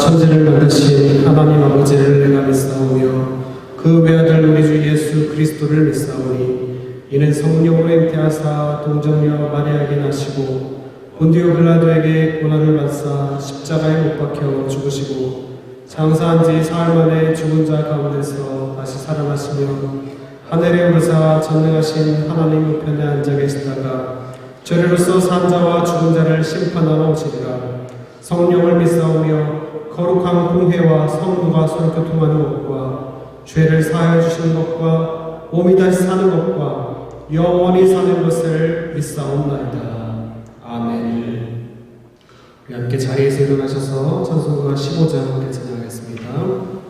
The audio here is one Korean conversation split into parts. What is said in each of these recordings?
천지를 만드신 하나님 아버지를 내가 믿사오며 그 외아들 우리 주 예수 그리스도를 믿사오니 이는 성령으로 잉태하사 동정녀 마리아에게 나시고 본디오 빌라도에게 고난을 받사 십자가에 못 박혀 죽으시고 장사한 지 사흘 만에 죽은 자 가운데서 다시 살아나시며 하늘에 오르사 전능하신 하나님 우편에 앉아 계시다가 저리로서 산 자와 죽은 자를 심판하러 오시리라. 성령을 믿사오며 거룩한 공회와 성도가 서로 교통하는 것과 죄를 사하여 주시는 것과 몸이 다시 사는 것과 영원히 사는 것을 믿사옵나이다. 아멘. 우리 함께 자리에서 일어나셔서 찬송가 15장 함께 찬양하겠습니다.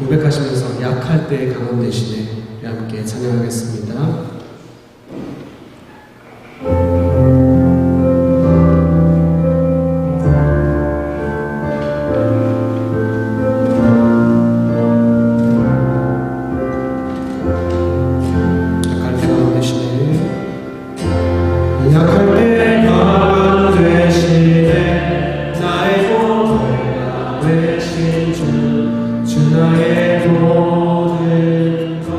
고백하시면서 약할 때 강함 대신에 함께 찬양하겠습니다. 나의 모든 것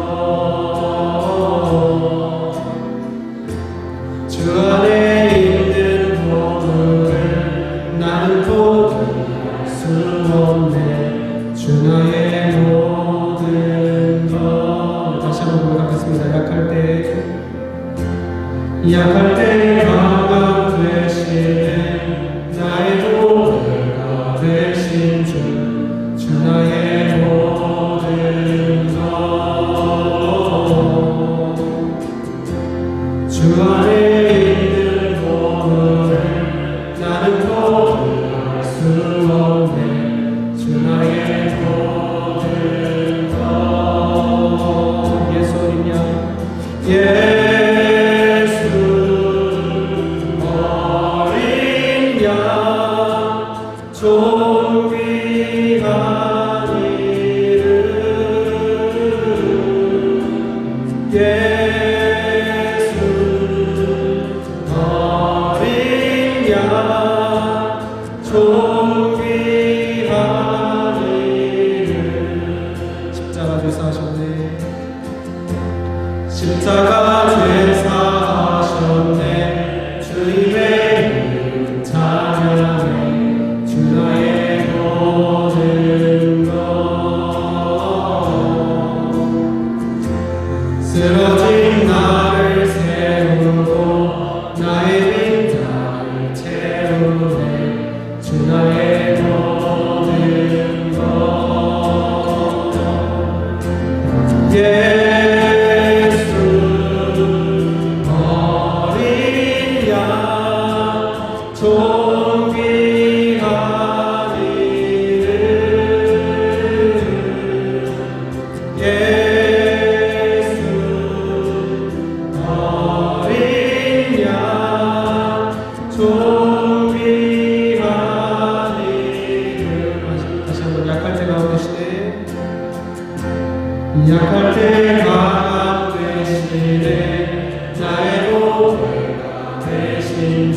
약할 때 강함 되시네 나의 보배가 되신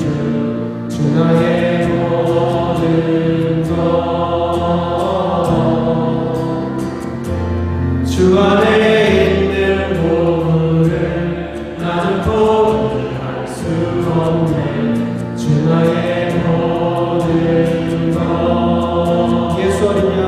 주 나의 모든 것 주 안에 있는 보물을 나는 포기할 수 없네 주 나의 모든 것 예수 어린 양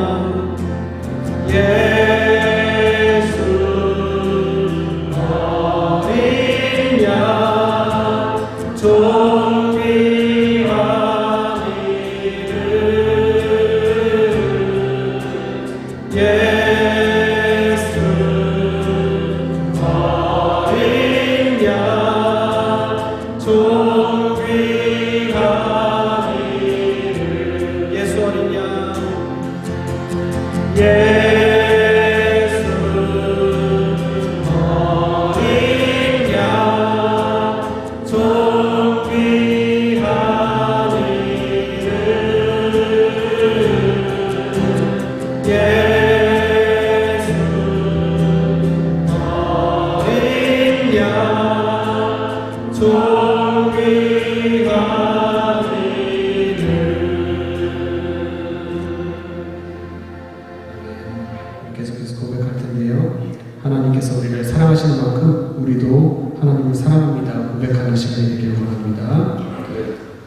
계속해서 고백할 텐데요. 하나님께서 우리를 사랑하시는 만큼 우리도 하나님을 사랑합니다 고백하는 시간이 되기를 원합니다.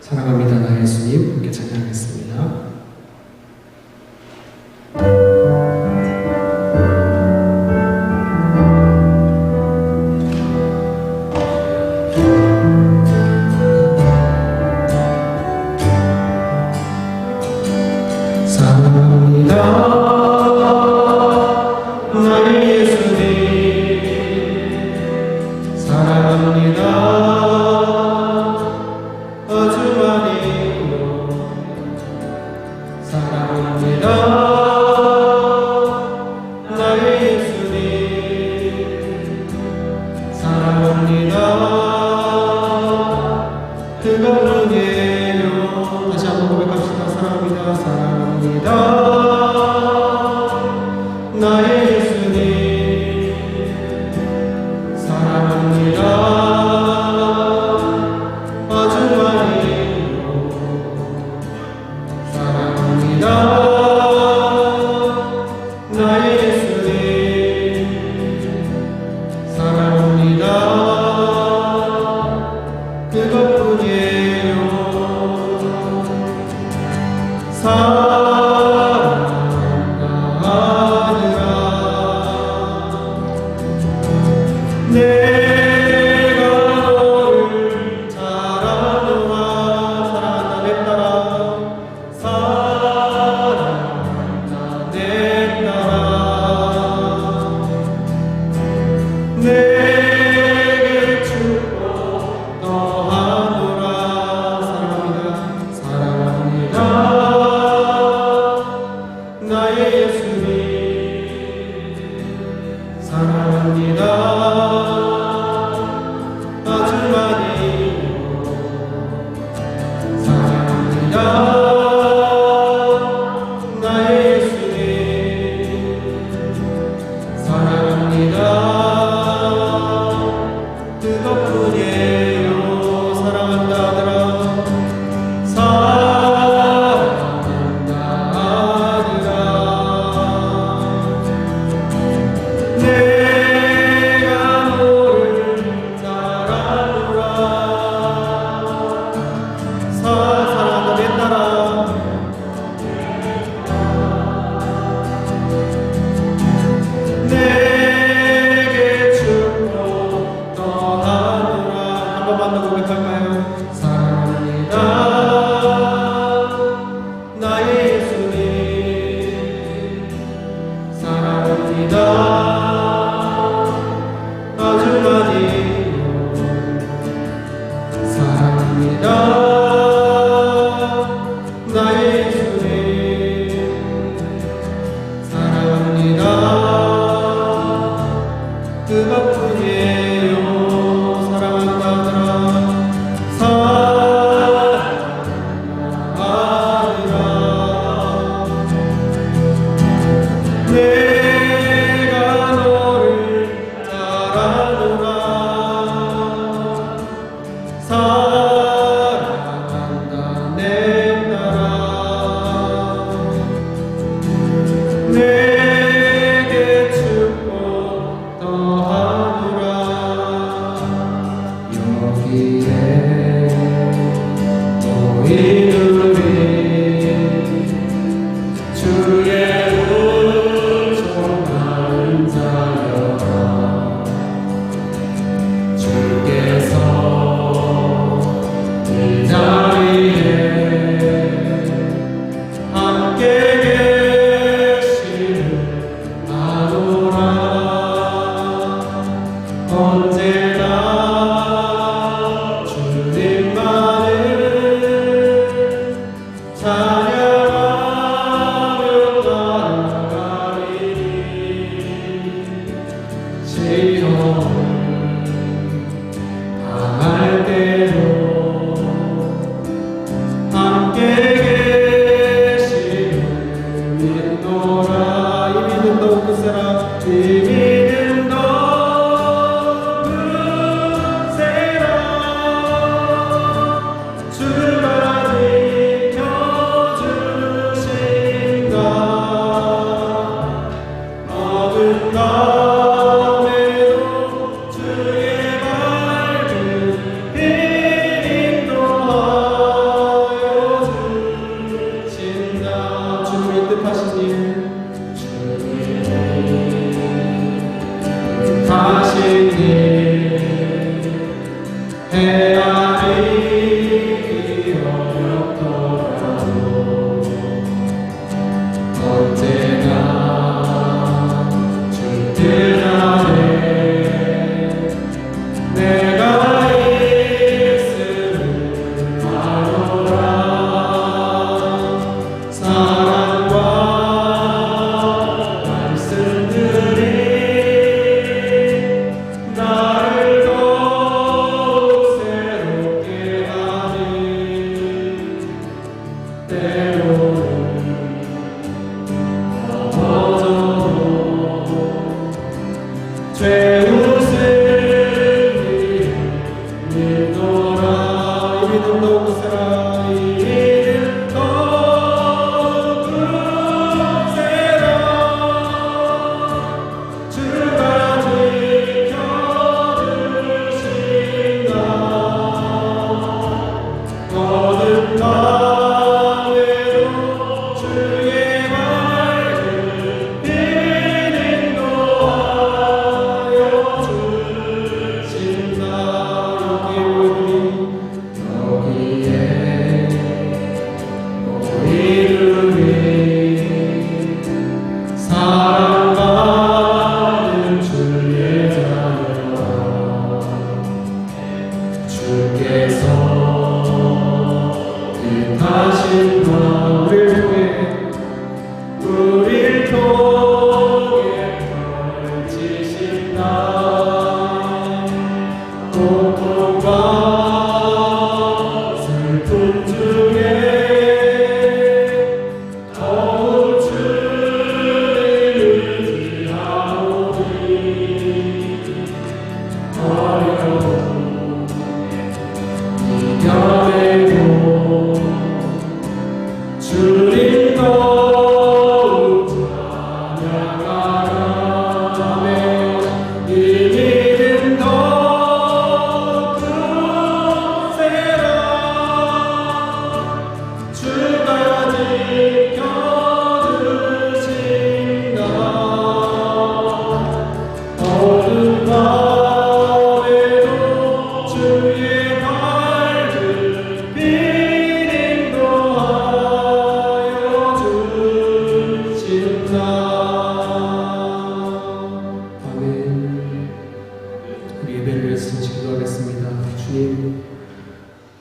사랑합니다 나 예수님 함께 찬양하겠습니다.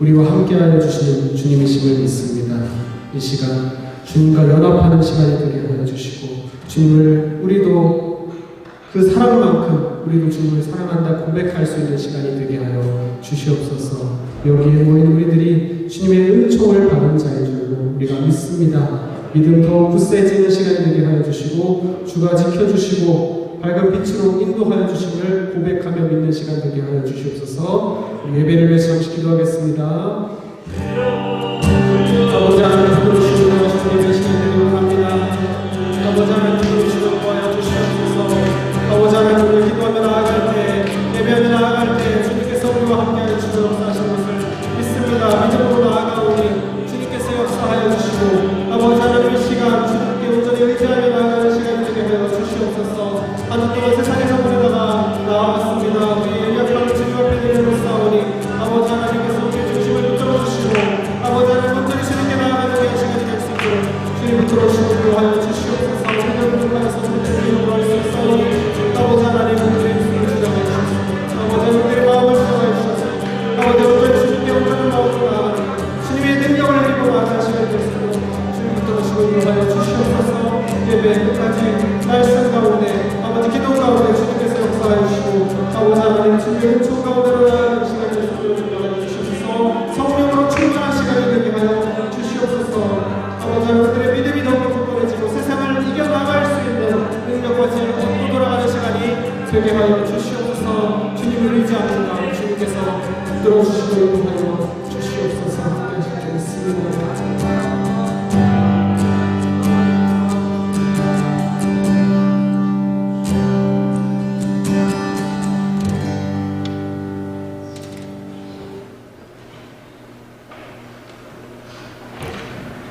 우리와 함께하여 주시는 주님이심을 믿습니다. 이 시간 주님과 연합하는 시간이 되게 하여 주시고, 주님을 우리도 그 사랑만큼 우리도 주님을 사랑한다 고백할 수 있는 시간이 되게 하여 주시옵소서. 여기에 모인 우리들이 주님의 은총을 받은 자인 줄 우리가 믿습니다. 믿음 더 굳세지는 시간이 되게 하여 주시고 주가 지켜주시고 밝은 빛으로 인도하여 주심을 고백하며 믿는 시간 되게 하여 주시옵소서. 예배를 위해 잠시 기도하겠습니다. 아버지 하나님 부르시는 주님의 시간 되기를 합니다. 아버지 하나님 부르시는 거하여 주시옵소서. 아버지 하나님 오늘 기도하며 나아갈 때 예배하며 나아갈 때 주님께서 우리와 함께하여 주시는 역사하신 것을 믿습니다. 믿음으로 나아가오니 주님께서 역사하여 주시고 아버지 하나님의 시간 주님께 온전히 의지하며 나아가는 시간이 되게 하여 주시옵소서. 한 주 동안 세상에서 우리가 나아갔습니다. 우리의 약함을 주님 앞에 내려놓사오니 아버지 하나님께서 우리의 중심을 붙들어주시고 아버지 하나님 온전히 주님께 나아가는 그런 시간이 될 수 있도록 주님 붙들어주시고 인도하여 주시옵소서. 우리를 불러서 주님을 인도할 수 있사오니 아버지 하나님 우리의 입술을 주장해 주셔서 아버지 하나님 우리의 마음을 주장해 주셔서 아버지 온전히 주님께 온전한 마음으로 나아가는 주님의 능력을 입고 나아가는 시간이 될 수 있도록 주님 붙들어주시고 인도하여 주시옵소서. 예배 끝까지 말씀 가운데 아버지 기도 가운데 주님께서 역사하여 주시고 아버지 하나님 주님의 은총 가운데로 나아가는 시간이 될 수 있도록 인도하여 주시옵소서. 성령으로 충만한 시간이 되게 하여 주시옵소서. 아버지 하나님 우리의 믿음이 더욱더 굳건해지고 세상을 이겨나갈 수 있는 능력과 지혜로 얻고 돌아가는 시간이 되게 하여 주시옵소서. 주님을 의지합니다. 주님께서 들어주시고 인도하여 주시옵소서. 기도드리겠습니다.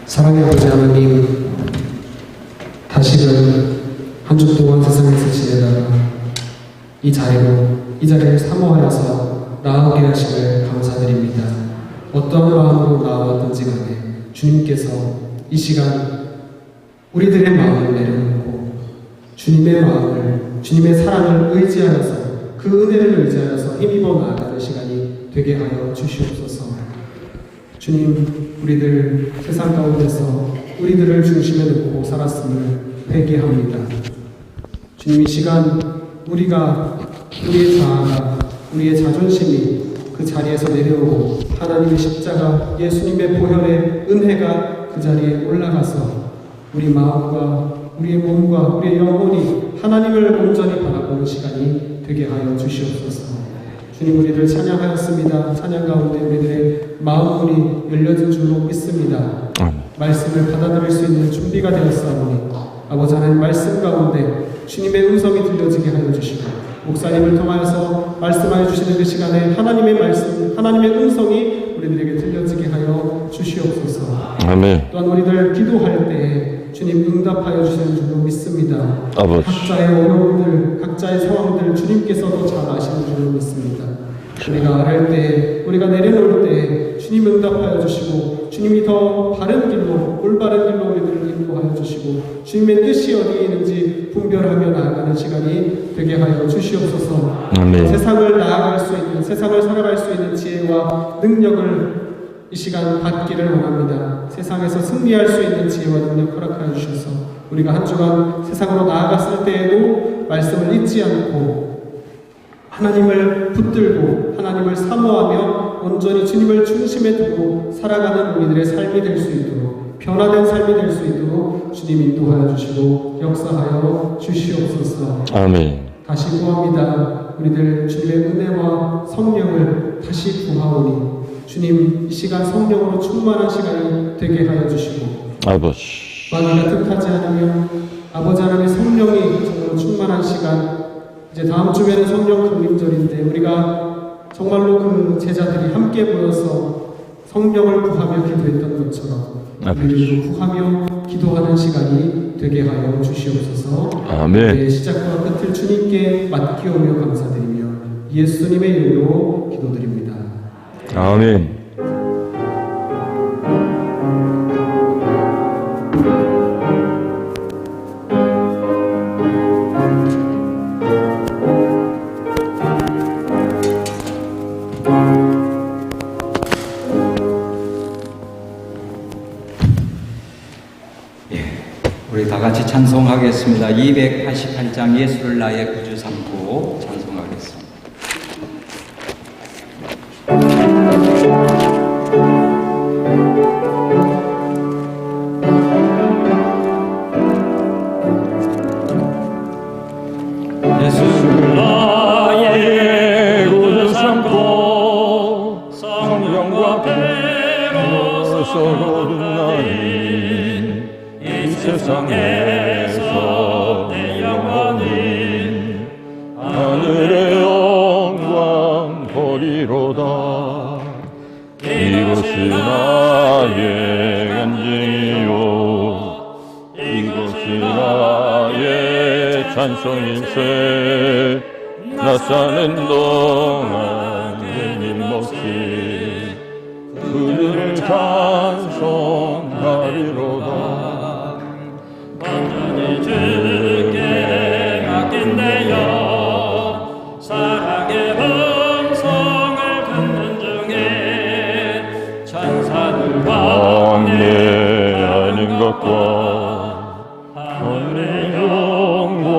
사랑의 아버지 하나님, 다시금 한 주 동안 세상에서 지내다가 이 자리를 사모하여서 나아오게 하심을 감사드립니다. 어떠한 마음으로 나아왔든지 간에 주님께서 이 시간 우리들의 마음을 내려놓고 주님의 마음을, 주님의 사랑을 의지하여서 그 은혜를 의지하여서 힘입어 나아가는 시간이 되게 하여 주시옵소서. 주님, 우리들 세상 가운데서 우리들을 중심에 놓고 살았음을 회개합니다. 주님, 이 시간 우리가 우리의 자아가, 우리의 자존심이 그 자리에서 내려오고 하나님의 십자가, 예수님의 보혈의 은혜가 그 자리에 올라가서 우리 마음과 우리의 몸과 우리의 영혼이 하나님을 온전히 바라보는 시간이 되게 하여 주시옵소서. 주님, 우리를 찬양하였습니다. 찬양 가운데 우리들의 마음문이 열려진 줄로 믿습니다. 말씀을 받아들일 수 있는 준비가 되었사오니 아버지 하나님 말씀 가운데 주님의 음성이 들려지게 하여 주시고 목사님을 통하여서 말씀하여 주시는 그 시간에 하나님의 말씀, 하나님의 음성이 우리들에게 들려지게 하여 주시옵소서. 아멘. 또한 우리들 기도할 때에 주님 응답하여 주시는 줄로 믿습니다. 아버지. 각자의 어려움들, 각자의 상황들 주님께서도 잘 아시는 줄로 믿습니다. 우리가 아랠 때, 우리가 내려놓을 때 주님 응답하여 주시고 주님이 더 바른 길로, 올바른 길로 우리들을 인도하여 주시고 주님의 뜻이 어디에 있는지 분별하며 나아가는 시간이 되게 하여 주시옵소서. 아멘. 세상을 나아갈 수 있는, 세상을 살아갈 수 있는 지혜와 능력을 이 시간 받기를 원합니다. 세상에서 승리할 수 있는 지혜와 능력 허락하여 주셔서 우리가 한 주간 세상으로 나아갔을 때에도 말씀을 잊지 않고 하나님을 붙들고 하나님을 사모하며 온전히 주님을 중심에 두고 살아가는 우리들의 삶이 될 수 있도록, 변화된 삶이 될 수 있도록 주님 인도하여 주시고 역사하여 주시옵소서. 아멘. 다시 구합니다. 우리들 주님의 은혜와 성령을 다시 구하오니 주님, 이 시간 성령으로 충만한 시간이 되게 하여 주시고 아버지, 마귀가 뜻하지 않으며 아버지 하나님의 성령이 정말로 충만한 시간, 이제 다음 주에는 성령 강림절인데 우리가 정말로 그 제자들이 함께 모여서 성령을 구하며 기도했던 것처럼 우리를 구하며 기도하는 시간이 되게 하여 주시옵소서. 아멘. 시작과 끝을 주님께 맡기오며 감사드리며 예수님의 이름으로 기도드립니다. 아멘. 우리 다 같이 찬송하겠습니다. 288장 예수를 나의 구주 삼고 찬송하겠습니다. 세상에서 내 영혼은 하늘의 영광 보리로다. 이것이 나의 간증이요 이것이 나의 찬송일세. 나 사는 동안 끊임없이 그를 찬송하리로다. 완전히 주께 맡긴대요. 사랑의 음성을 듣는 중에 천사들 왕래하는 것과 하늘의 영광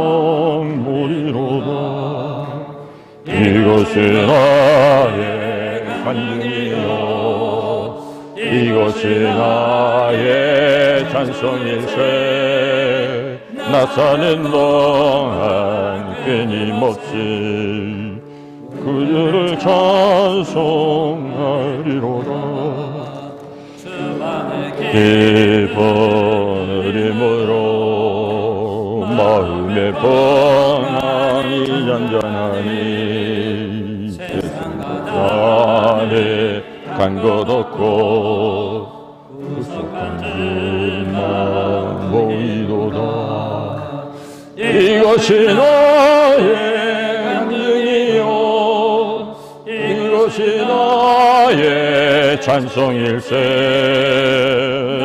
보리로다. 이것이 나의 간증이요 이것이 나의 찬송일세. 나 사는 동안 끊임없이 그들을 찬송하리로다. 기쁜 힘으로 마음의 평안이 잔잔하니 세상 안에 간 것 없고 구속한 줄만 보이도다. 이것이 나의 간증이요 이것이 나의 찬송일세.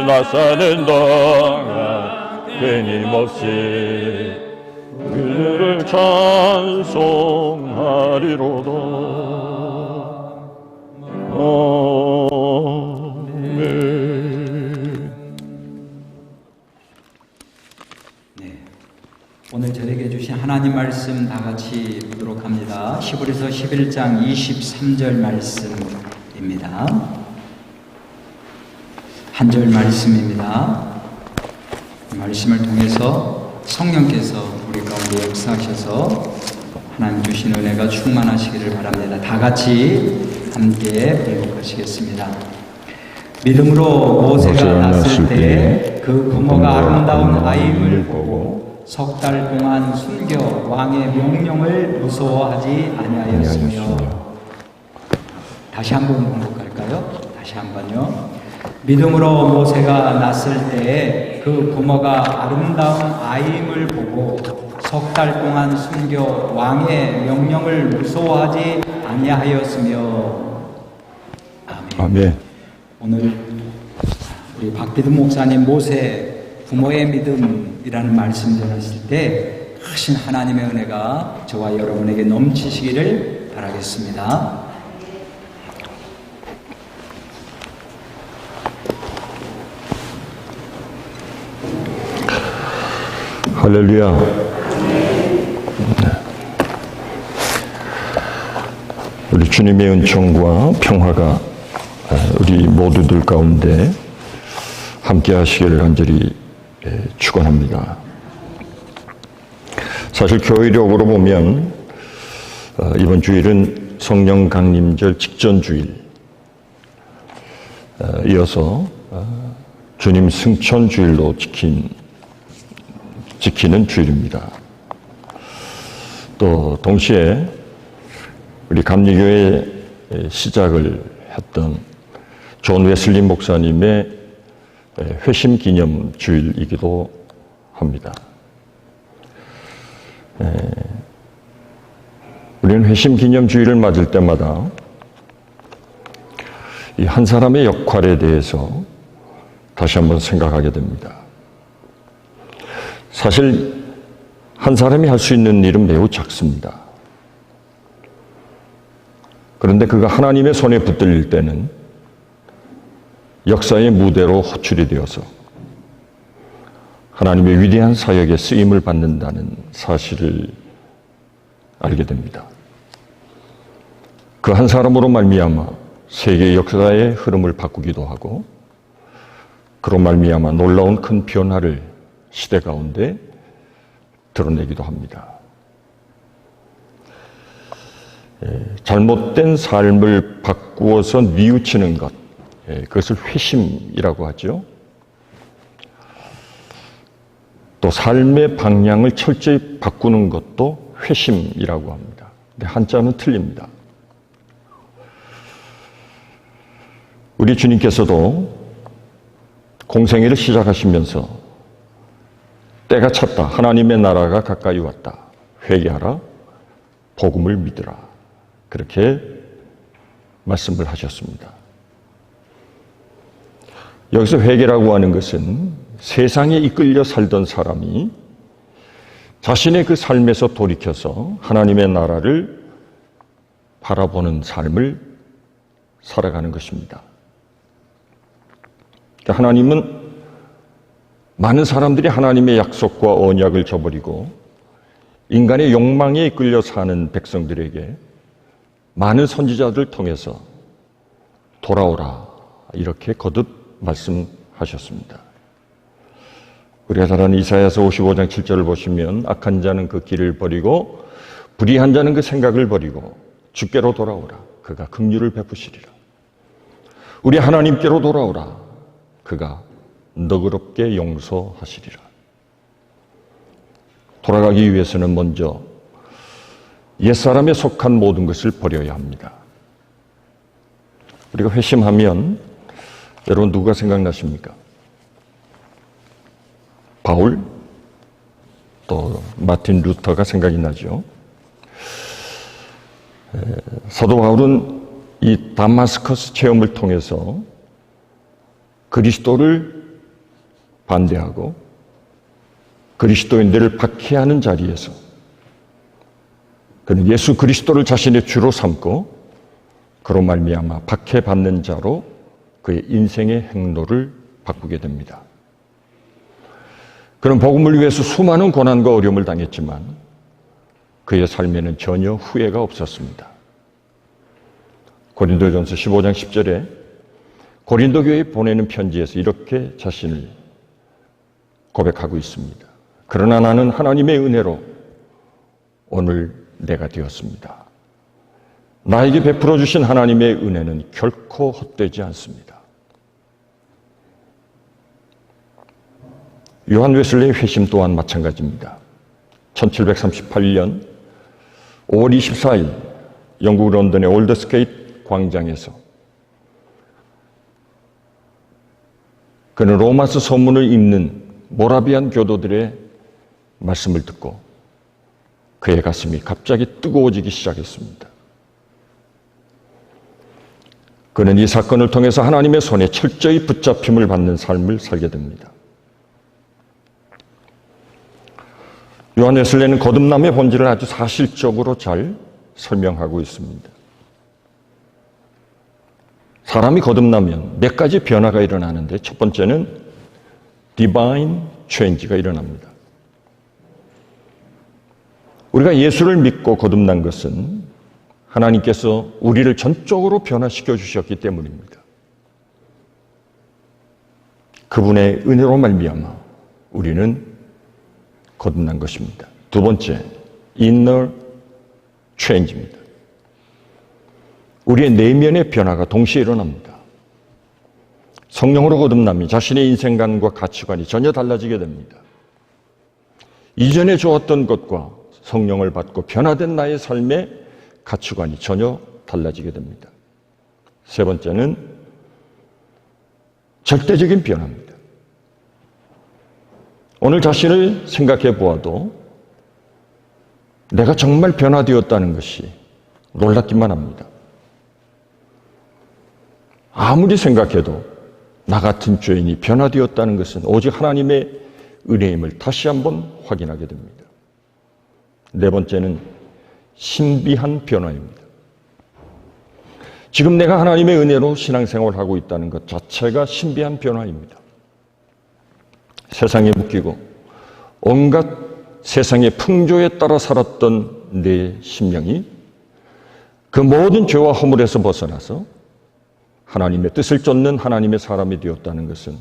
나 사는 동안 끊임없이 그를 찬송하리로다. 아멘. 네, 오늘 저에게 주신 하나님 말씀 다 같이 보도록 합니다. 히브리서 11장 23절 말씀입니다. 한 절 말씀입니다. 이 말씀을 통해서 성령께서 우리 가운데 역사하셔서 하나님 주신 은혜가 충만하시기를 바랍니다. 다 같이 함께 봉독하시겠습니다. 믿음으로 모세가 났을 때 그 부모가 아름다운 아임을 보고 석 달 동안 숨겨 왕의 명령을 무서워하지 아니하였으며. 다시 한번 봉독할까요? 다시 한번요. 믿음으로 모세가 났을 때 그 부모가 아름다운 아임을 보고 석 달 동안 숨겨 왕의 명령을 무서워하지 아니하였으며. 아멘. 아멘. 오늘 우리 박비듬 목사님 모세 부모의 믿음이라는 말씀 전하실 때 크신 하나님의 은혜가 저와 여러분에게 넘치시기를 바라겠습니다. 할렐루야. 우리 주님의 은총과 평화가 우리 모두들 가운데 함께 하시기를 간절히 축원합니다. 사실 교회력으로 보면 이번 주일은 성령 강림절 직전 주일 이어서 주님 승천 주일로 지키는 주일입니다. 또 동시에 우리 감리교회 시작을 했던 존 웨슬리 목사님의 회심 기념 주일이기도 합니다. 우리는 회심 기념 주일을 맞을 때마다 이 한 사람의 역할에 대해서 다시 한번 생각하게 됩니다. 사실 한 사람이 할 수 있는 일은 매우 작습니다. 그런데 그가 하나님의 손에 붙들릴 때는 역사의 무대로 호출이 되어서 하나님의 위대한 사역에 쓰임을 받는다는 사실을 알게 됩니다. 그 한 사람으로 말미암아 세계 역사의 흐름을 바꾸기도 하고 그로 말미암아 놀라운 큰 변화를 시대 가운데 드러내기도 합니다. 잘못된 삶을 바꾸어서 뉘우치는 것, 그것을 회심이라고 하죠. 또 삶의 방향을 철저히 바꾸는 것도 회심이라고 합니다. 근데 한자는 틀립니다. 우리 주님께서도 공생애를 시작하시면서 때가 찼다. 하나님의 나라가 가까이 왔다. 회개하라. 복음을 믿으라. 그렇게 말씀을 하셨습니다. 여기서 회개라고 하는 것은 세상에 이끌려 살던 사람이 자신의 그 삶에서 돌이켜서 하나님의 나라를 바라보는 삶을 살아가는 것입니다. 그러니까 하나님은 많은 사람들이 하나님의 약속과 언약을 저버리고 인간의 욕망에 이끌려 사는 백성들에게 많은 선지자들을 통해서 돌아오라 이렇게 거듭 말씀하셨습니다. 우리가 잘 아는 이사야서 55장 7절을 보시면 악한 자는 그 길을 버리고 불의한 자는 그 생각을 버리고 주께로 돌아오라. 그가 긍휼을 베푸시리라. 우리 하나님께로 돌아오라. 그가 너그럽게 용서하시리라. 돌아가기 위해서는 먼저 옛사람에 속한 모든 것을 버려야 합니다. 우리가 회심하면 여러분 누가 생각나십니까? 바울, 또 마틴 루터가 생각이 나죠. 사도 바울은 이 다마스커스 체험을 통해서 그리스도를 반대하고 그리스도인들을 박해하는 자리에서 그는 예수 그리스도를 자신의 주로 삼고 그로 말미암아 박해받는 자로 그의 인생의 행로를 바꾸게 됩니다. 그는 복음을 위해서 수많은 고난과 어려움을 당했지만 그의 삶에는 전혀 후회가 없었습니다. 고린도전서 15장 10절에 고린도 교회에 보내는 편지에서 이렇게 자신을 고백하고 있습니다. 그러나 나는 하나님의 은혜로 오늘 내가 되었습니다. 나에게 베풀어 주신 하나님의 은혜는 결코 헛되지 않습니다. 요한 웨슬레의 회심 또한 마찬가지입니다. 1738년 5월 24일 영국 런던의 올드스게이트 광장에서 그는 로마서 서문을 읽는 모라비안 교도들의 말씀을 듣고 그의 가슴이 갑자기 뜨거워지기 시작했습니다. 그는 이 사건을 통해서 하나님의 손에 철저히 붙잡힘을 받는 삶을 살게 됩니다. 요한 웨슬레는 거듭남의 본질을 아주 사실적으로 잘 설명하고 있습니다. 사람이 거듭나면 몇 가지 변화가 일어나는데 첫 번째는 디바인 체인지가 일어납니다. 우리가 예수를 믿고 거듭난 것은 하나님께서 우리를 전적으로 변화시켜 주셨기 때문입니다. 그분의 은혜로 말미암아 우리는 거듭난 것입니다. 두 번째, inner change입니다. 우리의 내면의 변화가 동시에 일어납니다. 성령으로 거듭나면 자신의 인생관과 가치관이 전혀 달라지게 됩니다. 이전에 좋았던 것과 성령을 받고 변화된 나의 삶의 가치관이 전혀 달라지게 됩니다. 세 번째는 절대적인 변화입니다. 오늘 자신을 생각해 보아도 내가 정말 변화되었다는 것이 놀랍기만 합니다. 아무리 생각해도 나 같은 죄인이 변화되었다는 것은 오직 하나님의 은혜임을 다시 한번 확인하게 됩니다. 네 번째는 신비한 변화입니다. 지금 내가 하나님의 은혜로 신앙생활을 하고 있다는 것 자체가 신비한 변화입니다. 세상에 묶이고 온갖 세상의 풍조에 따라 살았던 내 심령이 그 모든 죄와 허물에서 벗어나서 하나님의 뜻을 쫓는 하나님의 사람이 되었다는 것은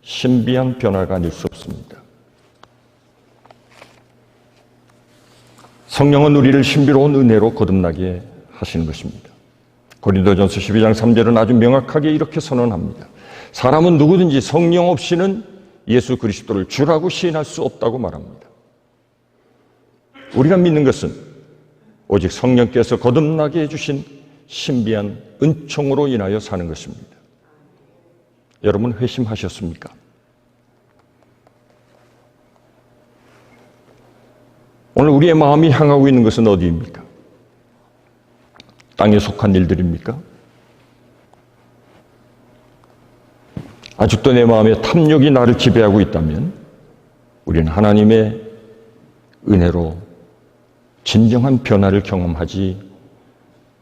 신비한 변화가 아닐 수 없습니다. 성령은 우리를 신비로운 은혜로 거듭나게 하시는 것입니다. 고린도전서 12장 3절은 아주 명확하게 이렇게 선언합니다. 사람은 누구든지 성령 없이는 예수 그리스도를 주라고 시인할 수 없다고 말합니다. 우리가 믿는 것은 오직 성령께서 거듭나게 해주신 신비한 은총으로 인하여 사는 것입니다. 여러분 회심하셨습니까? 오늘 우리의 마음이 향하고 있는 것은 어디입니까? 땅에 속한 일들입니까? 아직도 내 마음에 탐욕이 나를 지배하고 있다면 우리는 하나님의 은혜로 진정한 변화를 경험하지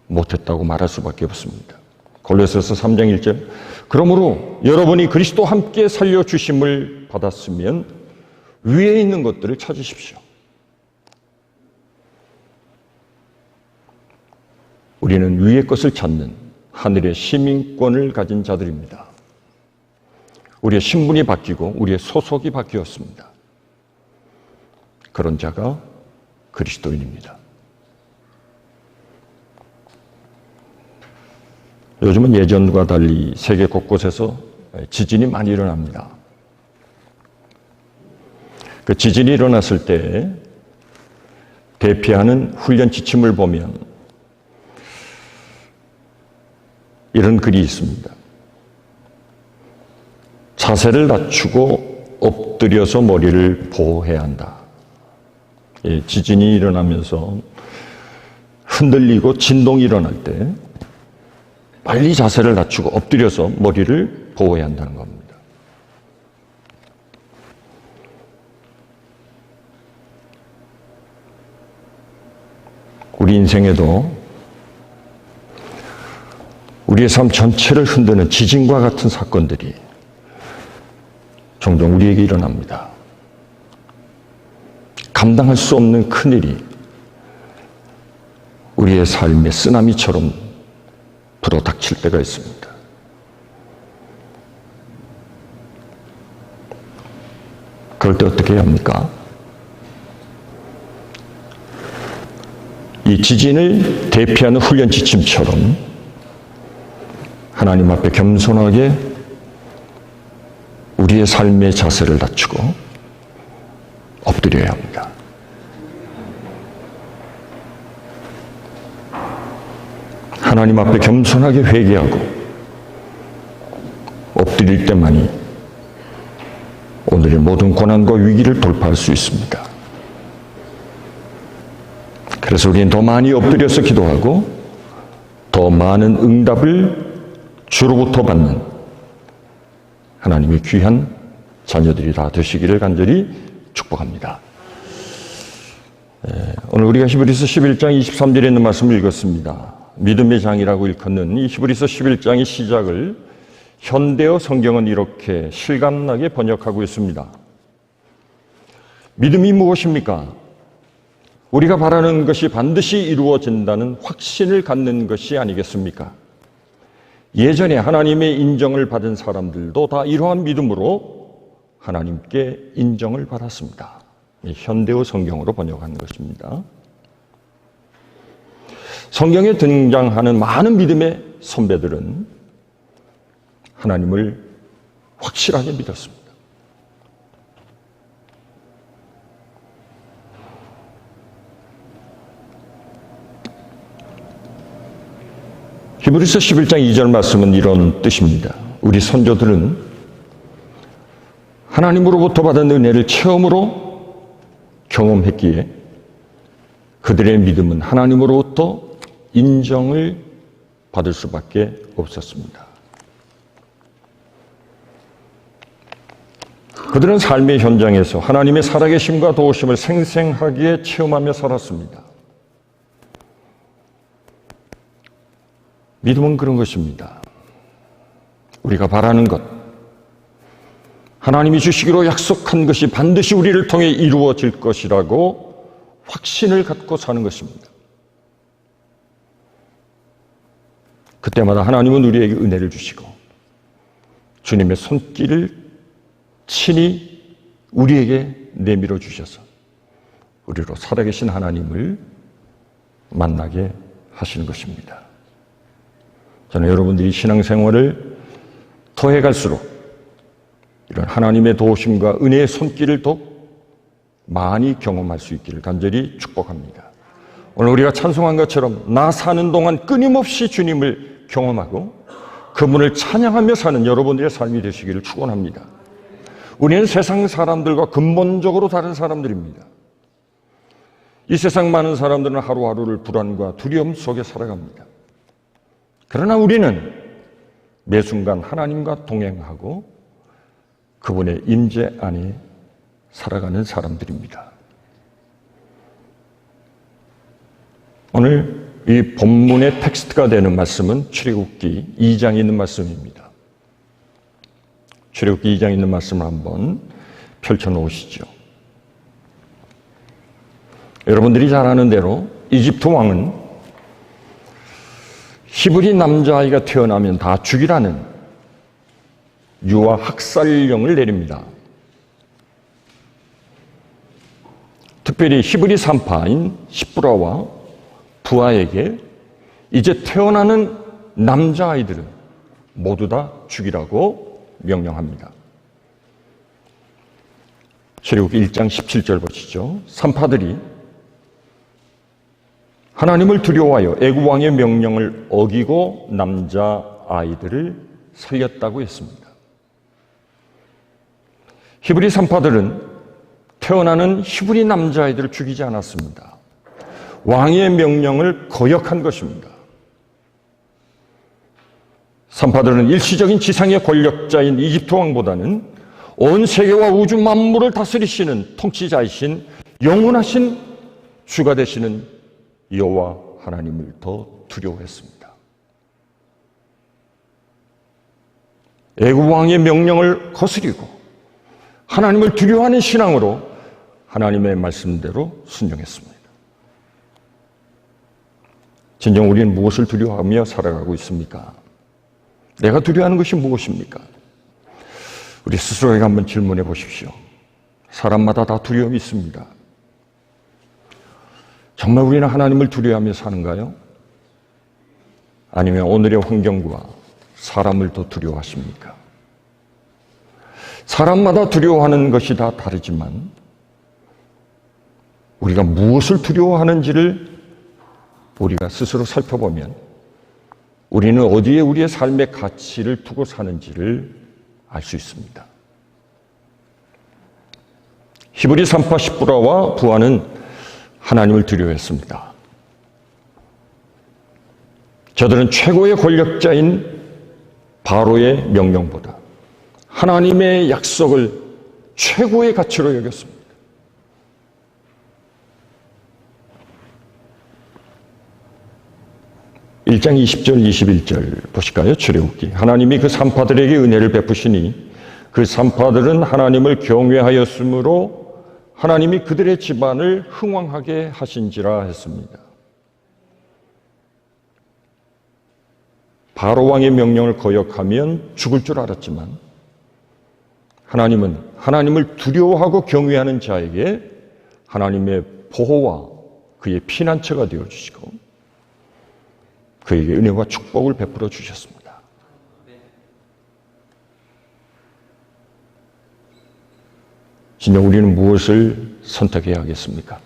못했다고 말할 수밖에 없습니다. 골로새서 3장 1절 그러므로 여러분이 그리스도와 함께 살려주심을 받았으면 위에 있는 것들을 찾으십시오. 우리는 위의 것을 찾는 하늘의 시민권을 가진 자들입니다. 우리의 신분이 바뀌고 우리의 소속이 바뀌었습니다. 그런 자가 그리스도인입니다. 요즘은 예전과 달리 세계 곳곳에서 지진이 많이 일어납니다. 그 지진이 일어났을 때 대피하는 훈련 지침을 보면 이런 글이 있습니다. 자세를 낮추고 엎드려서 머리를 보호해야 한다. 지진이 일어나면서 흔들리고 진동이 일어날 때 빨리 자세를 낮추고 엎드려서 머리를 보호해야 한다는 겁니다. 우리 인생에도 우리의 삶 전체를 흔드는 지진과 같은 사건들이 종종 우리에게 일어납니다. 감당할 수 없는 큰일이 우리의 삶의 쓰나미처럼 불어닥칠 때가 있습니다. 그럴 때 어떻게 해야 합니까? 이 지진을 대피하는 훈련 지침처럼 하나님 앞에 겸손하게 우리의 삶의 자세를 낮추고 엎드려야 합니다. 하나님 앞에 겸손하게 회개하고 엎드릴 때만이 오늘의 모든 고난과 위기를 돌파할 수 있습니다. 그래서 우리는 더 많이 엎드려서 기도하고 더 많은 응답을 주로부터 받는 하나님의 귀한 자녀들이 다 되시기를 간절히 축복합니다. 오늘 우리가 히브리서 11장 23절에 있는 말씀을 읽었습니다. 믿음의 장이라고 일컫는 이 히브리서 11장의 시작을 현대어 성경은 이렇게 실감나게 번역하고 있습니다. 믿음이 무엇입니까? 우리가 바라는 것이 반드시 이루어진다는 확신을 갖는 것이 아니겠습니까? 예전에 하나님의 인정을 받은 사람들도 다 이러한 믿음으로 하나님께 인정을 받았습니다. 현대어 성경으로 번역한 것입니다. 성경에 등장하는 많은 믿음의 선배들은 하나님을 확실하게 믿었습니다. 히브리서 11장 2절 말씀은 이런 뜻입니다. 우리 선조들은 하나님으로부터 받은 은혜를 체험으로 경험했기에 그들의 믿음은 하나님으로부터 인정을 받을 수밖에 없었습니다. 그들은 삶의 현장에서 하나님의 살아계심과 도우심을 생생하게 체험하며 살았습니다. 믿음은 그런 것입니다. 우리가 바라는 것, 하나님이 주시기로 약속한 것이 반드시 우리를 통해 이루어질 것이라고 확신을 갖고 사는 것입니다. 그때마다 하나님은 우리에게 은혜를 주시고 주님의 손길을 친히 우리에게 내밀어 주셔서 우리로 살아계신 하나님을 만나게 하시는 것입니다. 저는 여러분들이 신앙생활을 더해 갈수록 이런 하나님의 도우심과 은혜의 손길을 더욱 많이 경험할 수 있기를 간절히 축복합니다. 오늘 우리가 찬송한 것처럼 나 사는 동안 끊임없이 주님을 경험하고 그분을 찬양하며 사는 여러분들의 삶이 되시기를 축원합니다. 우리는 세상 사람들과 근본적으로 다른 사람들입니다. 이 세상 많은 사람들은 하루하루를 불안과 두려움 속에 살아갑니다. 그러나 우리는 매 순간 하나님과 동행하고 그분의 임재 안에 살아가는 사람들입니다. 오늘 이 본문의 텍스트가 되는 말씀은 출애굽기 2장에 있는 말씀입니다. 출애굽기 2장에 있는 말씀을 한번 펼쳐놓으시죠. 여러분들이 잘 아는 대로 이집트 왕은 히브리 남자아이가 태어나면 다 죽이라는 유아 학살령을 내립니다. 특별히 히브리 산파인 시브라와 부하에게 이제 태어나는 남자아이들은 모두 다 죽이라고 명령합니다. 출애굽기 1장 17절 보시죠. 산파들이 하나님을 두려워하여 애굽 왕의 명령을 어기고 남자아이들을 살렸다고 했습니다. 히브리 산파들은 태어나는 히브리 남자아이들을 죽이지 않았습니다. 왕의 명령을 거역한 것입니다. 산파들은 일시적인 지상의 권력자인 이집트 왕보다는 온 세계와 우주 만물을 다스리시는 통치자이신 영원하신 주가 되시는 여호와 하나님을 더 두려워했습니다. 애굽 왕의 명령을 거스리고 하나님을 두려워하는 신앙으로 하나님의 말씀대로 순종했습니다. 진정 우리는 무엇을 두려워하며 살아가고 있습니까? 내가 두려워하는 것이 무엇입니까? 우리 스스로에게 한번 질문해 보십시오. 사람마다 다 두려움이 있습니다. 정말 우리는 하나님을 두려워하며 사는가요? 아니면 오늘의 환경과 사람을 더 두려워하십니까? 사람마다 두려워하는 것이 다 다르지만 우리가 무엇을 두려워하는지를 우리가 스스로 살펴보면 우리는 어디에 우리의 삶의 가치를 두고 사는지를 알 수 있습니다. 히브리 산파 시브라와 부하는 하나님을 두려워했습니다. 저들은 최고의 권력자인 바로의 명령보다 하나님의 약속을 최고의 가치로 여겼습니다. (1장 20절 21절) 보실까요? 출애굽기. 하나님이 그 산파들에게 은혜를 베푸시니 그 산파들은 하나님을 경외하였으므로 하나님이 그들의 집안을 흥왕하게 하신지라 했습니다. 바로 왕의 명령을 거역하면 죽을 줄 알았지만 하나님은 하나님을 두려워하고 경외하는 자에게 하나님의 보호와 그의 피난처가 되어주시고 그에게 은혜와 축복을 베풀어 주셨습니다. 진정 우리는 무엇을 선택해야 하겠습니까?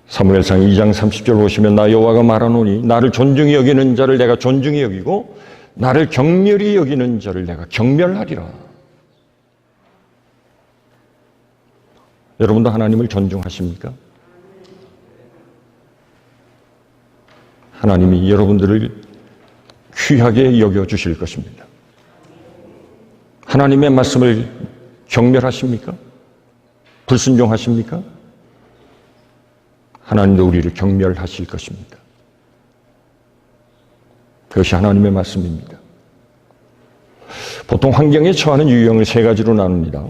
사무엘상 2장 30절 보시면 나 여호와가 말하노니 나를 존중히 여기는 자를 내가 존중히 여기고 나를 경멸히 여기는 자를 내가 경멸하리라. 여러분도 하나님을 존중하십니까? 하나님이 여러분들을 귀하게 여겨주실 것입니다. 하나님의 말씀을 경멸하십니까? 불순종하십니까? 하나님도 우리를 경멸하실 것입니다. 그것이 하나님의 말씀입니다. 보통 환경에 처하는 유형을 세 가지로 나눕니다.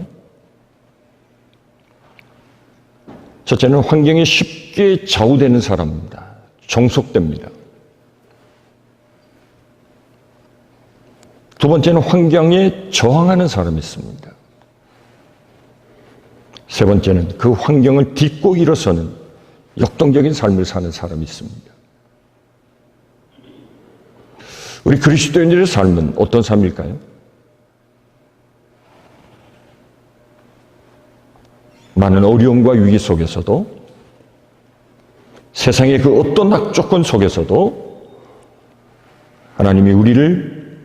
첫째는 환경에 쉽게 좌우되는 사람입니다. 종속됩니다. 두 번째는 환경에 저항하는 사람이 있습니다. 세 번째는 그 환경을 딛고 일어서는 역동적인 삶을 사는 사람이 있습니다. 우리 그리스도인들의 삶은 어떤 삶일까요? 많은 어려움과 위기 속에서도, 세상의 그 어떤 악조건 속에서도 하나님이 우리를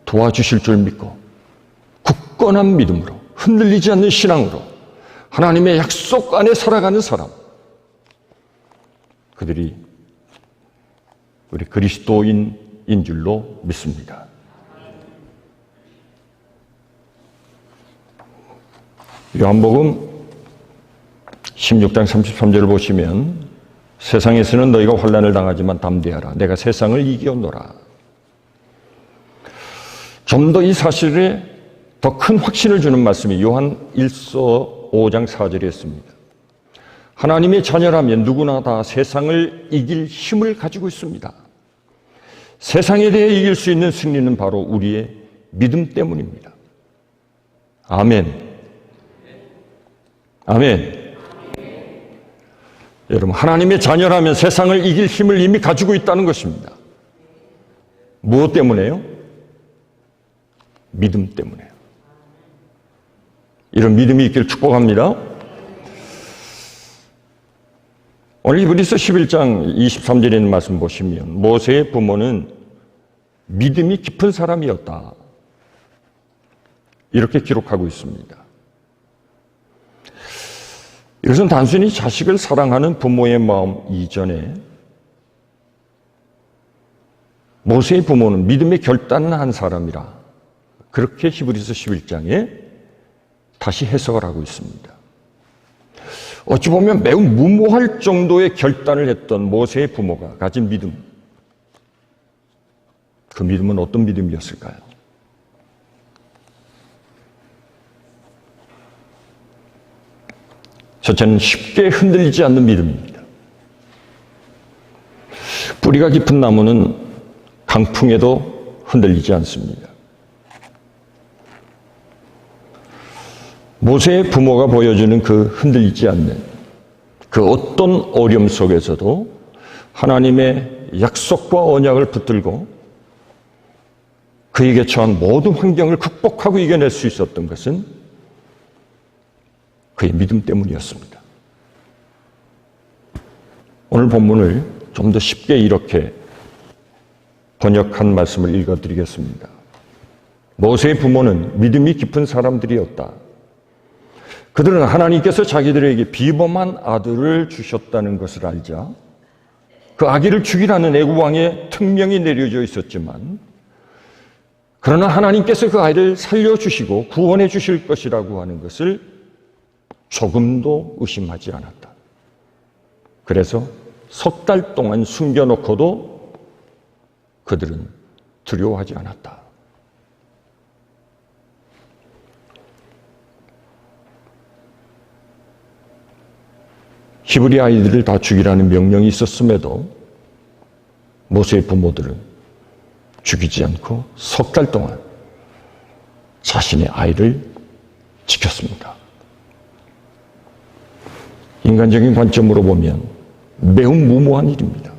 도와주실 줄 믿고 굳건한 믿음으로, 흔들리지 않는 신앙으로 하나님의 약속 안에 살아가는 사람, 그들이 우리 그리스도인인 줄로 믿습니다. 요한복음 16장 33절을 보시면 세상에서는 너희가 환난을 당하지만 담대하라. 내가 세상을 이겨노라. 좀 더 이 사실에 더 큰 확신을 주는 말씀이 요한 1서 5장 4절에 있습니다. 하나님의 자녀라면 누구나 다 세상을 이길 힘을 가지고 있습니다. 세상에 대해 이길 수 있는 승리는 바로 우리의 믿음 때문입니다. 아멘. 아멘. 여러분, 하나님의 자녀라면 세상을 이길 힘을 이미 가지고 있다는 것입니다. 무엇 때문에요? 믿음 때문에요. 이런 믿음이 있기를 축복합니다. 오늘 히브리서 11장 23절에 있는 말씀 보시면 모세의 부모는 믿음이 깊은 사람이었다, 이렇게 기록하고 있습니다. 이것은 단순히 자식을 사랑하는 부모의 마음 이전에 모세의 부모는 믿음의 결단을 한 사람이라, 그렇게 히브리서 11장에 다시 해석을 하고 있습니다. 어찌 보면 매우 무모할 정도의 결단을 했던 모세의 부모가 가진 믿음, 그 믿음은 어떤 믿음이었을까요? 첫째는 쉽게 흔들리지 않는 믿음입니다. 뿌리가 깊은 나무는 강풍에도 흔들리지 않습니다. 모세의 부모가 보여주는 그 흔들리지 않는 그 어떤 어려움 속에서도 하나님의 약속과 언약을 붙들고 그에게 처한 모든 환경을 극복하고 이겨낼 수 있었던 것은 그의 믿음 때문이었습니다. 오늘 본문을 좀 더 쉽게 이렇게 번역한 말씀을 읽어드리겠습니다. 모세의 부모는 믿음이 깊은 사람들이었다. 그들은 하나님께서 자기들에게 비범한 아들을 주셨다는 것을 알자 그 아기를 죽이라는 애국왕의 특명이 내려져 있었지만, 그러나 하나님께서 그 아이를 살려주시고 구원해 주실 것이라고 하는 것을 조금도 의심하지 않았다. 그래서 석 달 동안 숨겨놓고도 그들은 두려워하지 않았다. 히브리 아이들을 다 죽이라는 명령이 있었음에도 모세의 부모들은 죽이지 않고 석 달 동안 자신의 아이를 지켰습니다. 인간적인 관점으로 보면 매우 무모한 일입니다.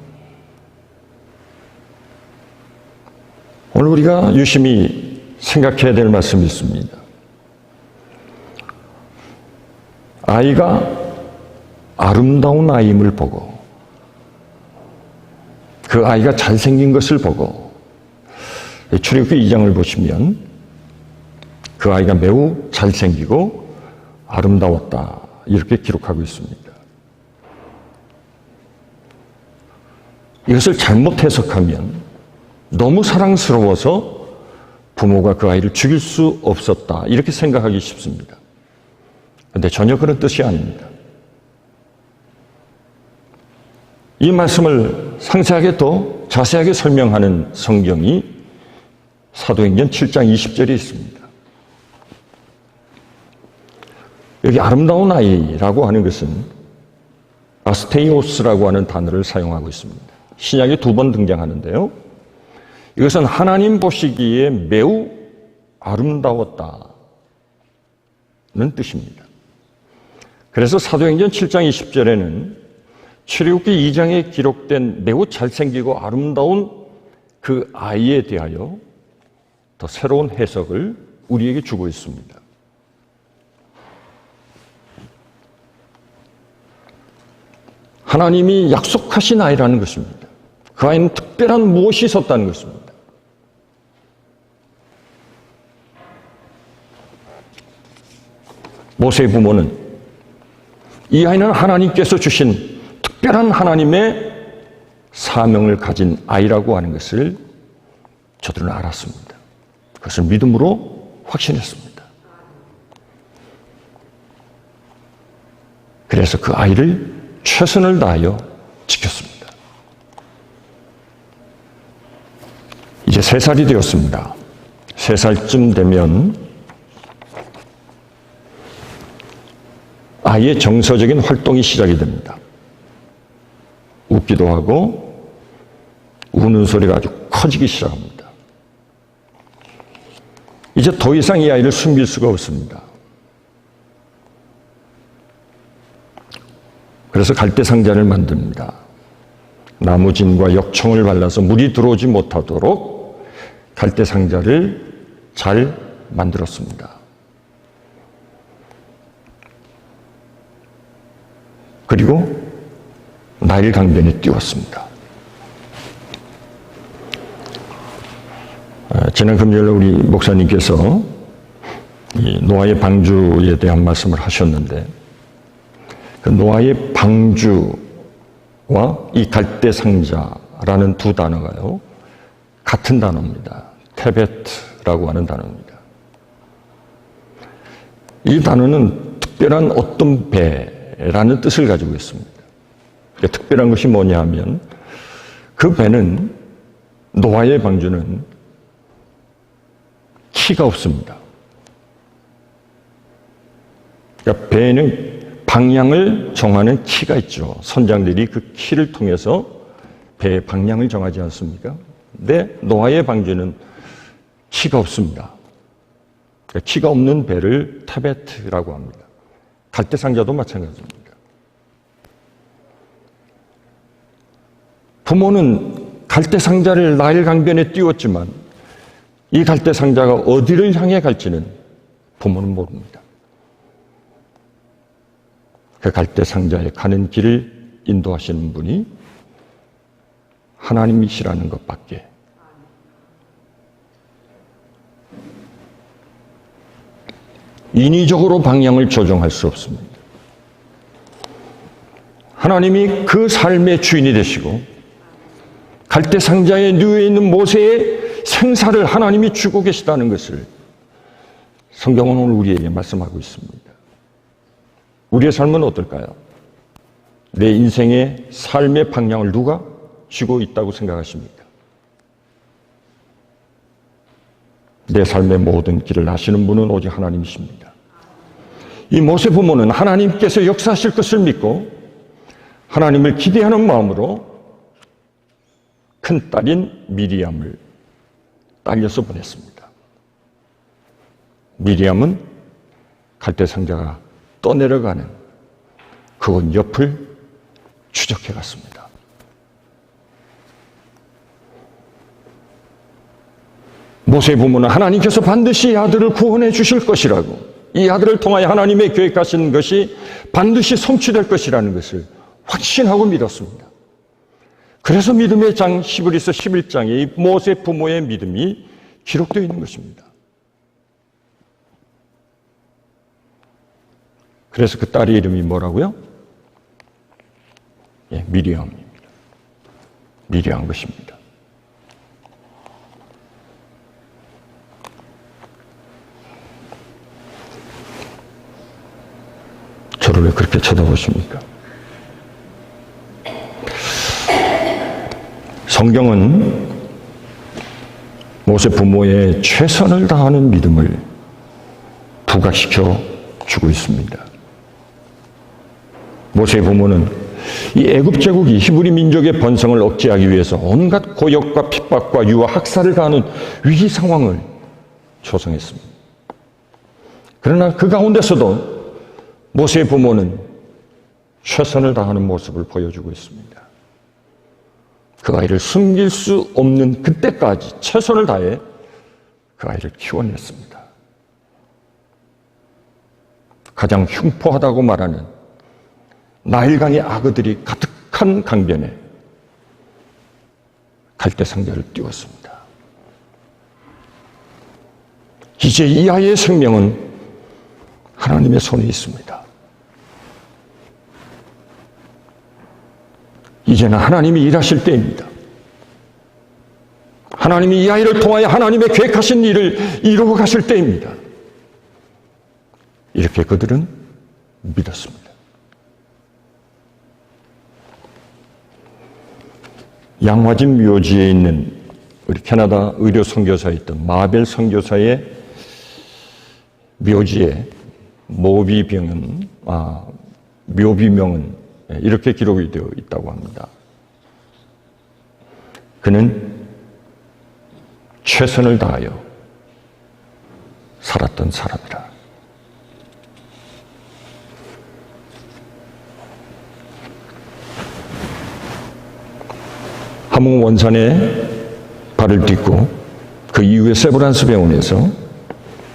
오늘 우리가 유심히 생각해야 될 말씀이 있습니다. 아이가 아름다운 아이임을 보고, 그 아이가 잘생긴 것을 보고, 출애굽기 2장을 보시면 그 아이가 매우 잘생기고 아름다웠다, 이렇게 기록하고 있습니다. 이것을 잘못 해석하면 너무 사랑스러워서 부모가 그 아이를 죽일 수 없었다, 이렇게 생각하기 쉽습니다. 그런데 전혀 그런 뜻이 아닙니다. 이 말씀을 상세하게 또 자세하게 설명하는 성경이 사도행전 7장 20절에 있습니다. 여기 아름다운 아이라고 하는 것은 아스테이오스라고 하는 단어를 사용하고 있습니다. 신약에 2번 등장하는데요. 이것은 하나님 보시기에 매우 아름다웠다는 뜻입니다. 그래서 사도행전 7장 20절에는 출애굽기 2장에 기록된 매우 잘생기고 아름다운 그 아이에 대하여 더 새로운 해석을 우리에게 주고 있습니다. 하나님이 약속하신 아이라는 것입니다. 그 아이는 특별한 무엇이 있었다는 것입니다. 모세의 부모는 이 아이는 하나님께서 주신 특별한 하나님의 사명을 가진 아이라고 하는 것을 저들은 알았습니다. 그것을 믿음으로 확신했습니다. 그래서 그 아이를 최선을 다하여 지켰습니다. 이제 3살이 되었습니다. 3살쯤 되면 아이의 정서적인 활동이 시작이 됩니다. 웃기도 하고 우는 소리가 아주 커지기 시작합니다. 이제 더 이상 이 아이를 숨길 수가 없습니다. 그래서 갈대상자를 만듭니다. 나무진과 역청을 발라서 물이 들어오지 못하도록 갈대상자를 잘 만들었습니다. 그리고 나일 강변에 띄웠습니다. 지난 금요일에 우리 목사님께서 이 노아의 방주에 대한 말씀을 하셨는데 그 노아의 방주와 이 갈대상자라는 두 단어가요 같은 단어입니다. 테베트라고 하는 단어입니다. 이 단어는 특별한 어떤 배라는 뜻을 가지고 있습니다. 특별한 것이 뭐냐 하면 그 배는 노아의 방주는 키가 없습니다. 그러니까 배는 방향을 정하는 키가 있죠. 선장들이 그 키를 통해서 배의 방향을 정하지 않습니까? 근데 노아의 방주는 키가 없습니다. 그러니까 키가 없는 배를 타베트라고 합니다. 갈대상자도 마찬가지입니다. 부모는 갈대상자를 나일 강변에 띄웠지만 이 갈대상자가 어디를 향해 갈지는 부모는 모릅니다. 그 갈대상자에 가는 길을 인도하시는 분이 하나님이시라는 것밖에 인위적으로 방향을 조정할 수 없습니다. 하나님이 그 삶의 주인이 되시고 갈대상자에 누워 있는 모세의 생사를 하나님이 주고 계시다는 것을 성경은 오늘 우리에게 말씀하고 있습니다. 우리의 삶은 어떨까요? 내 인생의 삶의 방향을 누가 쥐고 있다고 생각하십니까? 내 삶의 모든 길을 아시는 분은 오직 하나님이십니다. 이 모세 부모는 하나님께서 역사하실 것을 믿고 하나님을 기대하는 마음으로 큰 딸인 미리암을 딸려서 보냈습니다. 미리암은 갈대상자가 떠내려가는 그곳 옆을 추적해 갔습니다. 모세의 부모는 하나님께서 반드시 이 아들을 구원해 주실 것이라고, 이 아들을 통하여 하나님의 계획하신 것이 반드시 성취될 것이라는 것을 확신하고 믿었습니다. 그래서 믿음의 장 히브리서 11장에 이 모세 부모의 믿음이 기록되어 있는 것입니다. 그래서 그 딸의 이름이 뭐라고요? 미리암입니다. 미리암 것입니다. 저를 왜 그렇게 쳐다보십니까? 성경은 모세 부모의 최선을 다하는 믿음을 부각시켜 주고 있습니다. 모세의 부모는 이 애굽 제국이 히브리 민족의 번성을 억제하기 위해서 온갖 고역과 핍박과 유아 학살을 가하는 위기 상황을 조성했습니다. 그러나 그 가운데서도 모세의 부모는 최선을 다하는 모습을 보여주고 있습니다. 그 아이를 숨길 수 없는 그때까지 최선을 다해 그 아이를 키워냈습니다. 가장 흉포하다고 말하는 나일강의 악어들이 가득 척박한 강변에 갈대 상자를 띄웠습니다. 이제 이 아이의 생명은 하나님의 손에 있습니다. 이제는 하나님이 일하실 때입니다. 하나님이 이 아이를 통하여 하나님의 계획하신 일을 이루어 가실 때입니다. 이렇게 그들은 믿었습니다. 양화진 묘지에 있는 우리 캐나다 의료 선교사였던 마벨 선교사의 묘지에 묘비명은 이렇게 기록이 되어 있다고 합니다. 그는 최선을 다하여 살았던 사람이라. 함흥 원산에 발을 딛고 그 이후에 세브란스 병원에서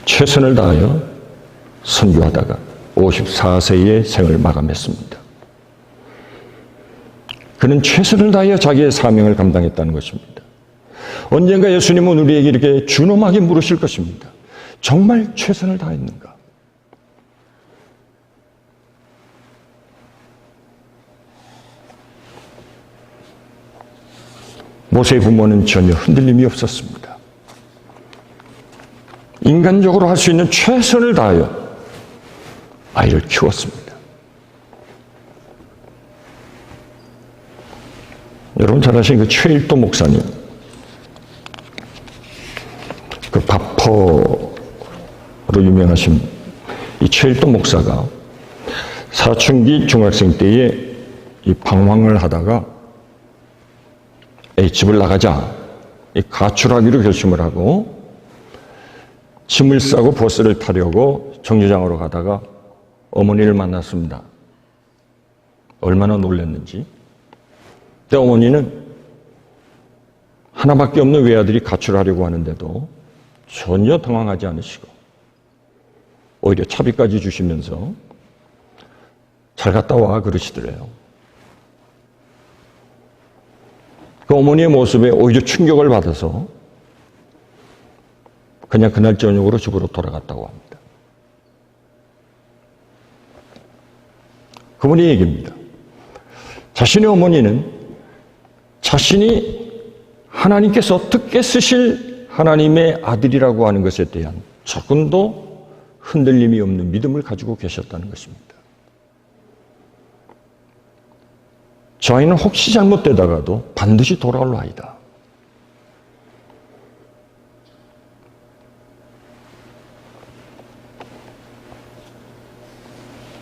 최선을 다하여 선교하다가 54세의 생을 마감했습니다. 그는 최선을 다하여 자기의 사명을 감당했다는 것입니다. 언젠가 예수님은 우리에게 이렇게 준엄하게 물으실 것입니다. 정말 최선을 다했는가? 모세의 부모는 전혀 흔들림이 없었습니다. 인간적으로 할 수 있는 최선을 다하여 아이를 키웠습니다. 여러분 잘 아시는 그 최일도 목사님, 그 바퍼로 유명하신 이 최일도 목사가 사춘기 중학생 때에 이 방황을 하다가 집을 나가자 가출하기로 결심을 하고 짐을 싸고 버스를 타려고 정류장으로 가다가 어머니를 만났습니다. 얼마나 놀랐는지. 그때 어머니는 하나밖에 없는 외아들이 가출하려고 하는데도 전혀 당황하지 않으시고 오히려 차비까지 주시면서 잘 갔다 와 그러시더래요. 그 어머니의 모습에 오히려 충격을 받아서 그냥 그날 저녁으로 집으로 돌아갔다고 합니다. 그분이 얘기입니다. 자신의 어머니는 자신이 하나님께서 어떻게 쓰실 하나님의 아들이라고 하는 것에 대한 조금도 흔들림이 없는 믿음을 가지고 계셨다는 것입니다. 저 아이는 혹시 잘못되다가도 반드시 돌아올 아이다.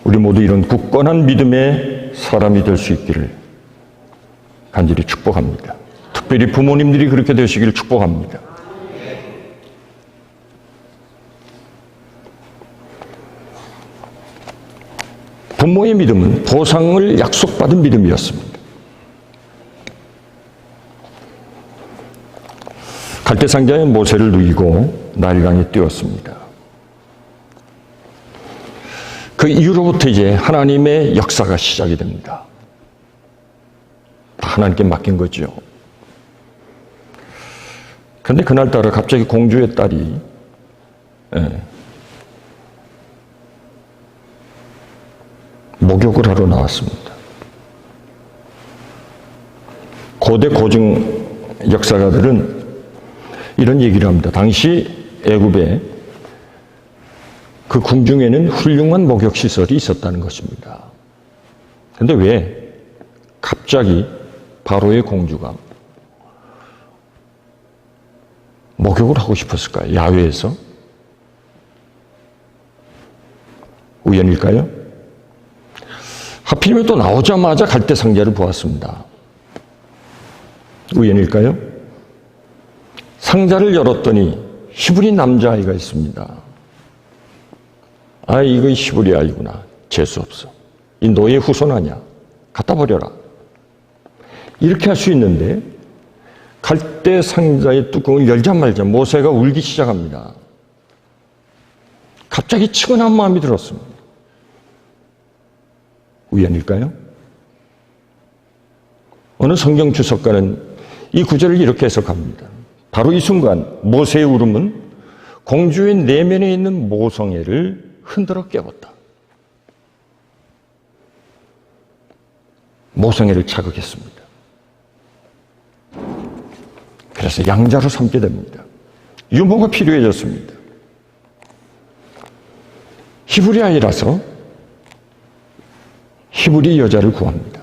우리 모두 이런 굳건한 믿음의 사람이 될 수 있기를 간절히 축복합니다. 특별히 부모님들이 그렇게 되시기를 축복합니다. 부모의 믿음은 보상을 약속받은 믿음이었습니다. 갈대상자에 모세를 누이고 나일강에 띄웠습니다. 그 이후로부터 이제 하나님의 역사가 시작이 됩니다. 하나님께 맡긴 거죠. 그런데 그날따라 갑자기 공주의 딸이 목욕을 하러 나왔습니다. 고대 고증 역사가들은 이런 얘기를 합니다. 당시 애굽에 그 궁중에는 훌륭한 목욕시설이 있었다는 것입니다. 그런데 왜 갑자기 바로의 공주가 목욕을 하고 싶었을까요? 야외에서? 우연일까요? 하필이면 또 나오자마자 갈대상자를 보았습니다. 우연일까요? 상자를 열었더니 히브리 남자아이가 있습니다. 아, 이거 히브리 아이구나. 재수없어. 이 너의 후손 아니야. 갖다 버려라. 이렇게 할 수 있는데 갈대상자의 뚜껑을 열자마자 모세가 울기 시작합니다. 갑자기 측은한 마음이 들었습니다. 우연일까요? 어느 성경 주석가는 이 구절을 이렇게 해석합니다. 바로 이 순간 모세의 울음은 공주의 내면에 있는 모성애를 흔들어 깨웠다. 모성애를 자극했습니다. 그래서 양자로 삼게 됩니다. 유모가 필요해졌습니다. 히브리 아이라서 히브리 여자를 구합니다.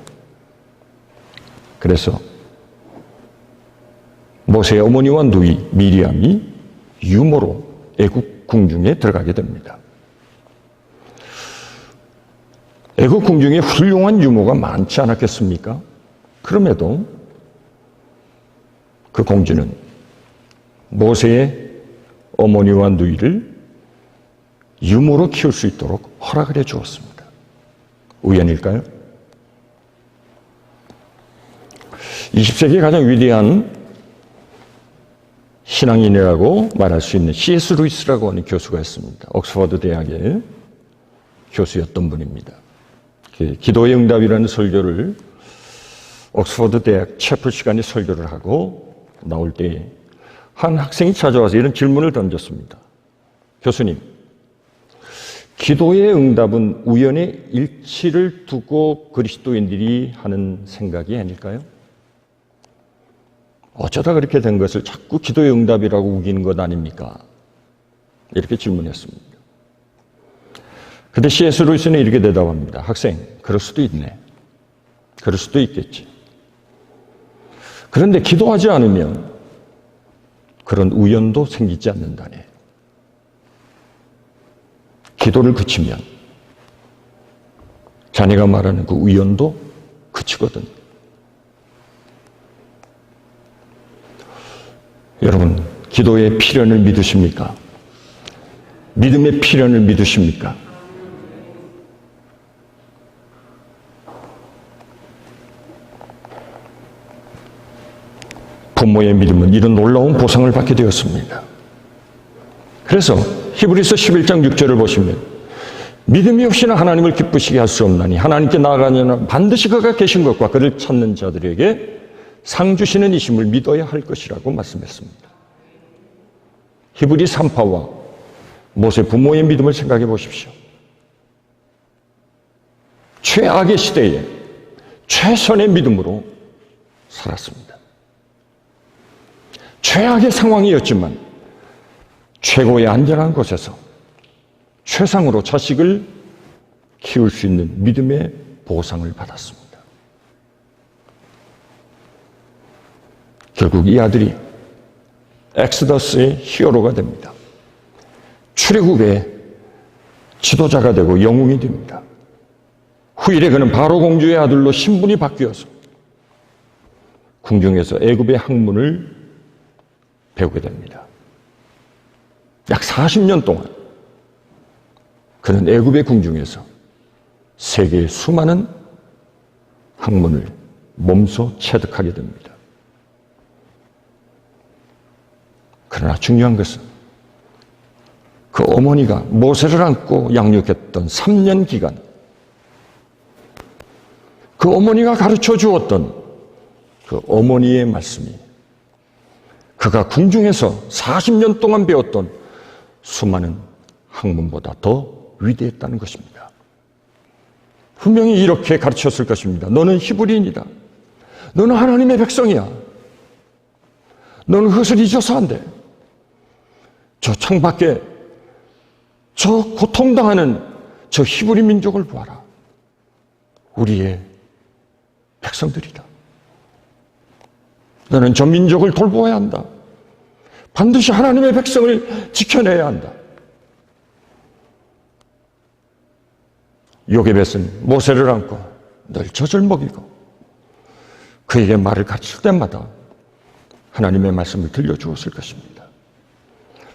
그래서 모세의 어머니와 누이 미리암이 유모로 애국 궁중에 들어가게 됩니다. 애국 궁중에 훌륭한 유모가 많지 않았겠습니까? 그럼에도 그 공주는 모세의 어머니와 누이를 유모로 키울 수 있도록 허락을 해 주었습니다. 우연일까요? 20세기의 가장 위대한 신앙인이라고 말할 수 있는 C.S. 루이스라고 하는 교수가 있습니다. 옥스퍼드 대학의 교수였던 분입니다. 기도의 응답이라는 설교를 옥스퍼드 대학 채플 시간에 설교를 하고 나올 때에 한 학생이 찾아와서 이런 질문을 던졌습니다. 교수님, 기도의 응답은 우연의 일치를 두고 그리스도인들이 하는 생각이 아닐까요? 어쩌다 그렇게 된 것을 자꾸 기도의 응답이라고 우기는 것 아닙니까? 이렇게 질문했습니다. 근데 C.S. 루이스는 이렇게 대답합니다. 학생, 그럴 수도 있네. 그럴 수도 있겠지. 그런데 기도하지 않으면 그런 우연도 생기지 않는다네. 기도를 그치면 자네가 말하는 그 우연도 그치거든. 여러분, 기도의 필연을 믿으십니까? 믿음의 필연을 믿으십니까? 부모의 믿음은 이런 놀라운 보상을 받게 되었습니다. 그래서 히브리서 11장 6절을 보시면 믿음이 없이는 하나님을 기쁘시게 할 수 없나니 하나님께 나아가려면 반드시 그가 계신 것과 그를 찾는 자들에게 상 주시는 이심을 믿어야 할 것이라고 말씀했습니다. 히브리 산파와 모세 부모의 믿음을 생각해 보십시오. 최악의 시대에 최선의 믿음으로 살았습니다. 최악의 상황이었지만 최고의 안전한 곳에서 최상으로 자식을 키울 수 있는 믿음의 보상을 받았습니다. 결국 이 아들이 엑스더스의 히어로가 됩니다. 출애굽의 지도자가 되고 영웅이 됩니다. 후일에 그는 바로 공주의 아들로 신분이 바뀌어서 궁중에서 애굽의 학문을 배우게 됩니다. 약 40년 동안 그는 애굽의 궁중에서 세계의 수많은 학문을 몸소 체득하게 됩니다. 그러나 중요한 것은 그 어머니가 모세를 안고 양육했던 3년 기간, 그 어머니가 가르쳐 주었던 그 어머니의 말씀이 그가 궁중에서 40년 동안 배웠던 수많은 학문보다 더 위대했다는 것입니다. 분명히 이렇게 가르쳤을 것입니다. 너는 히브리인이다. 너는 하나님의 백성이야. 너는 그것을 잊어서 안 돼. 저 창밖에 저 고통당하는 저 히브리 민족을 보아라. 우리의 백성들이다. 너는 저 민족을 돌보아야 한다. 반드시 하나님의 백성을 지켜내야 한다. 요게벳은 모세를 안고 늘 젖을 먹이고 그에게 말을 가르칠 때마다 하나님의 말씀을 들려주었을 것입니다.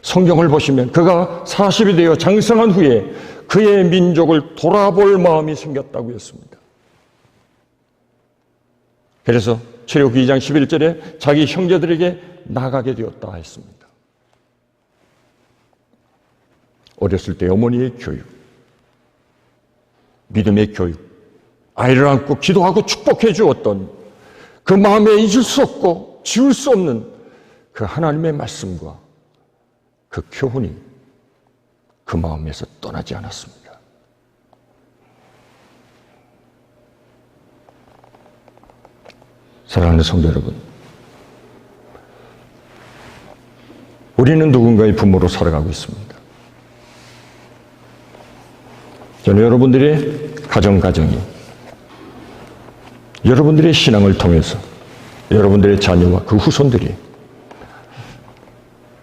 성경을 보시면 그가 40이 되어 장성한 후에 그의 민족을 돌아볼 마음이 생겼다고 했습니다. 그래서 출애굽기 2장 11절에 자기 형제들에게 나가게 되었다 했습니다. 어렸을 때 어머니의 교육, 믿음의 교육, 아이를 안고 기도하고 축복해 주었던 그 마음에 잊을 수 없고 지울 수 없는 그 하나님의 말씀과 그 교훈이 그 마음에서 떠나지 않았습니다. 사랑하는 성도 여러분, 우리는 누군가의 부모로 살아가고 있습니다. 저는 여러분들의 가정이 여러분들의 신앙을 통해서 여러분들의 자녀와 그 후손들이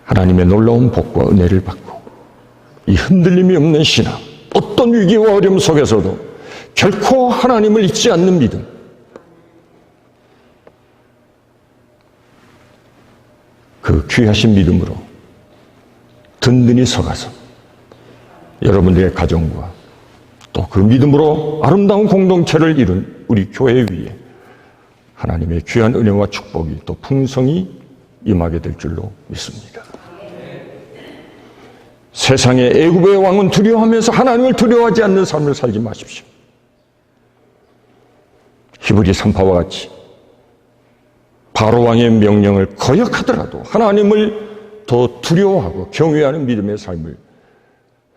하나님의 놀라운 복과 은혜를 받고 이 흔들림이 없는 신앙, 어떤 위기와 어려움 속에서도 결코 하나님을 잊지 않는 믿음, 그 귀하신 믿음으로 든든히 서가서 여러분들의 가정과 또 그 믿음으로 아름다운 공동체를 이룬 우리 교회 위에 하나님의 귀한 은혜와 축복이 또 풍성히 임하게 될 줄로 믿습니다. 세상의 애굽의 왕은 두려워하면서 하나님을 두려워하지 않는 삶을 살지 마십시오. 히브리 3파와 같이 바로 왕의 명령을 거역하더라도 하나님을 더 두려워하고 경외하는 믿음의 삶을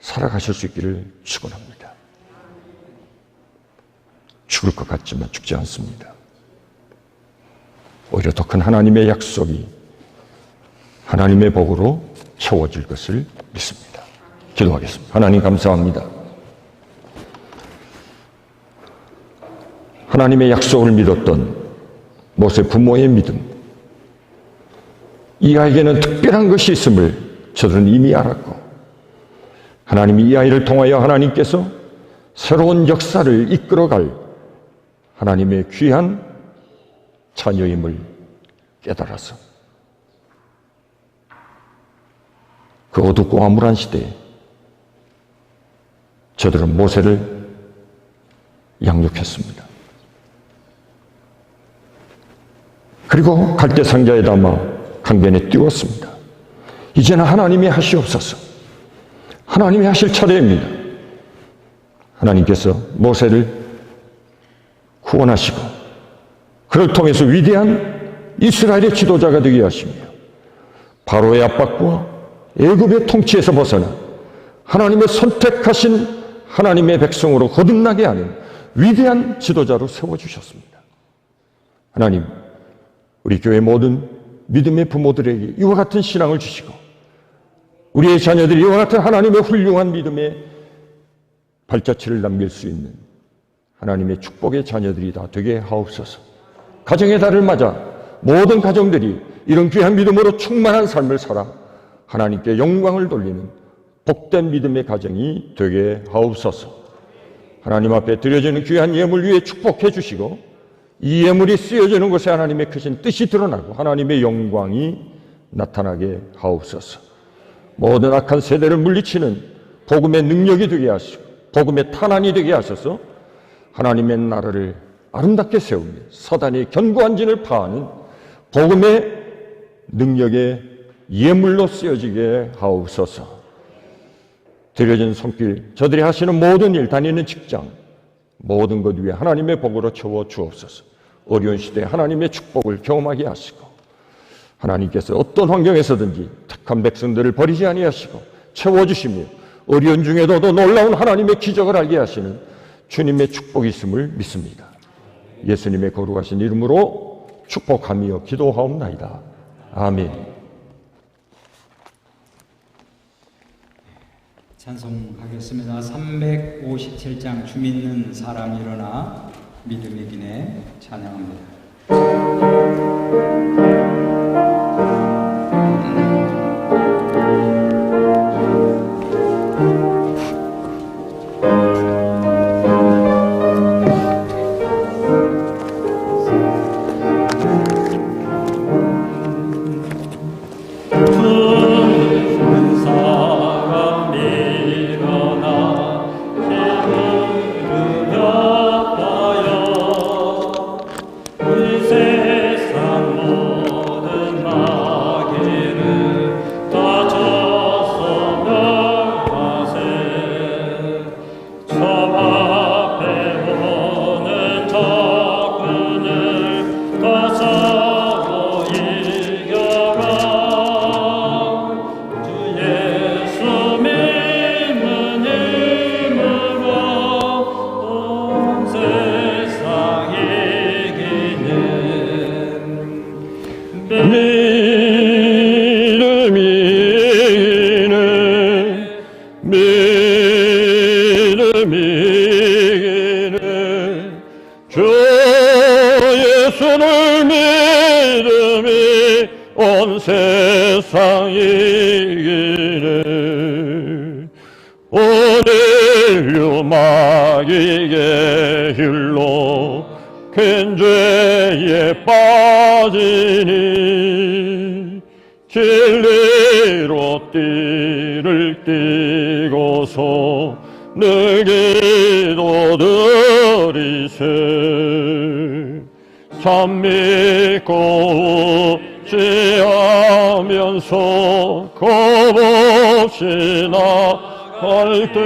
살아가실 수 있기를 축원합니다. 죽을 것 같지만 죽지 않습니다. 오히려 더 큰 하나님의 약속이 하나님의 복으로 채워질 것을 믿습니다. 기도하겠습니다. 하나님 감사합니다. 하나님의 약속을 믿었던 모세 부모의 믿음, 이 아이에게는 특별한 것이 있음을 저들은 이미 알았고 하나님이 이 아이를 통하여 하나님께서 새로운 역사를 이끌어갈 하나님의 귀한 자녀임을 깨달아서 그 어둡고 암울한 시대에 저들은 모세를 양육했습니다. 그리고 갈대 상자에 담아 강변에 띄웠습니다. 이제는 하나님이 하시옵소서. 하나님이 하실 차례입니다. 하나님께서 모세를 구원하시고 그를 통해서 위대한 이스라엘의 지도자가 되게 하시며 바로의 압박과 애굽의 통치에서 벗어나 하나님의 선택하신 하나님의 백성으로 거듭나게 하는 위대한 지도자로 세워주셨습니다. 하나님, 우리 교회 모든 믿음의 부모들에게 이와 같은 신앙을 주시고 우리의 자녀들이 이와 같은 하나님의 훌륭한 믿음의 발자취를 남길 수 있는 하나님의 축복의 자녀들이 다 되게 하옵소서. 가정의 달을 맞아 모든 가정들이 이런 귀한 믿음으로 충만한 삶을 살아 하나님께 영광을 돌리는 복된 믿음의 가정이 되게 하옵소서. 하나님 앞에 드려지는 귀한 예물 위에 축복해 주시고 이 예물이 쓰여지는 곳에 하나님의 크신 뜻이 드러나고 하나님의 영광이 나타나게 하옵소서. 모든 악한 세대를 물리치는 복음의 능력이 되게 하시고 복음의 탄환이 되게 하셔서 하나님의 나라를 아름답게 세우며 사단의 견고한 진을 파하는 복음의 능력의 예물로 쓰여지게 하옵소서. 드려진 손길, 저들이 하시는 모든 일, 다니는 직장, 모든 것 위에 하나님의 복으로 채워 주옵소서. 어려운 시대에 하나님의 축복을 경험하게 하시고 하나님께서 어떤 환경에서든지 택한 백성들을 버리지 아니하시고 채워주시며 어려운 중에도 더 놀라운 하나님의 기적을 알게 하시는 주님의 축복이 있음을 믿습니다. 예수님의 거룩하신 이름으로 축복하며 기도하옵나이다. 아멘. 찬송하겠습니다. 357장 주 믿는 사람 일어나 믿음의 기내 찬양합니다. 세상 이기네 주 예수를 믿음이 온 세상 이기네 오늘요 마귀의 힐로 큰 죄에 빠지니 진리로 띠를 띠고서 늘 기도드리세 참 믿고 의지하면서 겁없이 나갈 때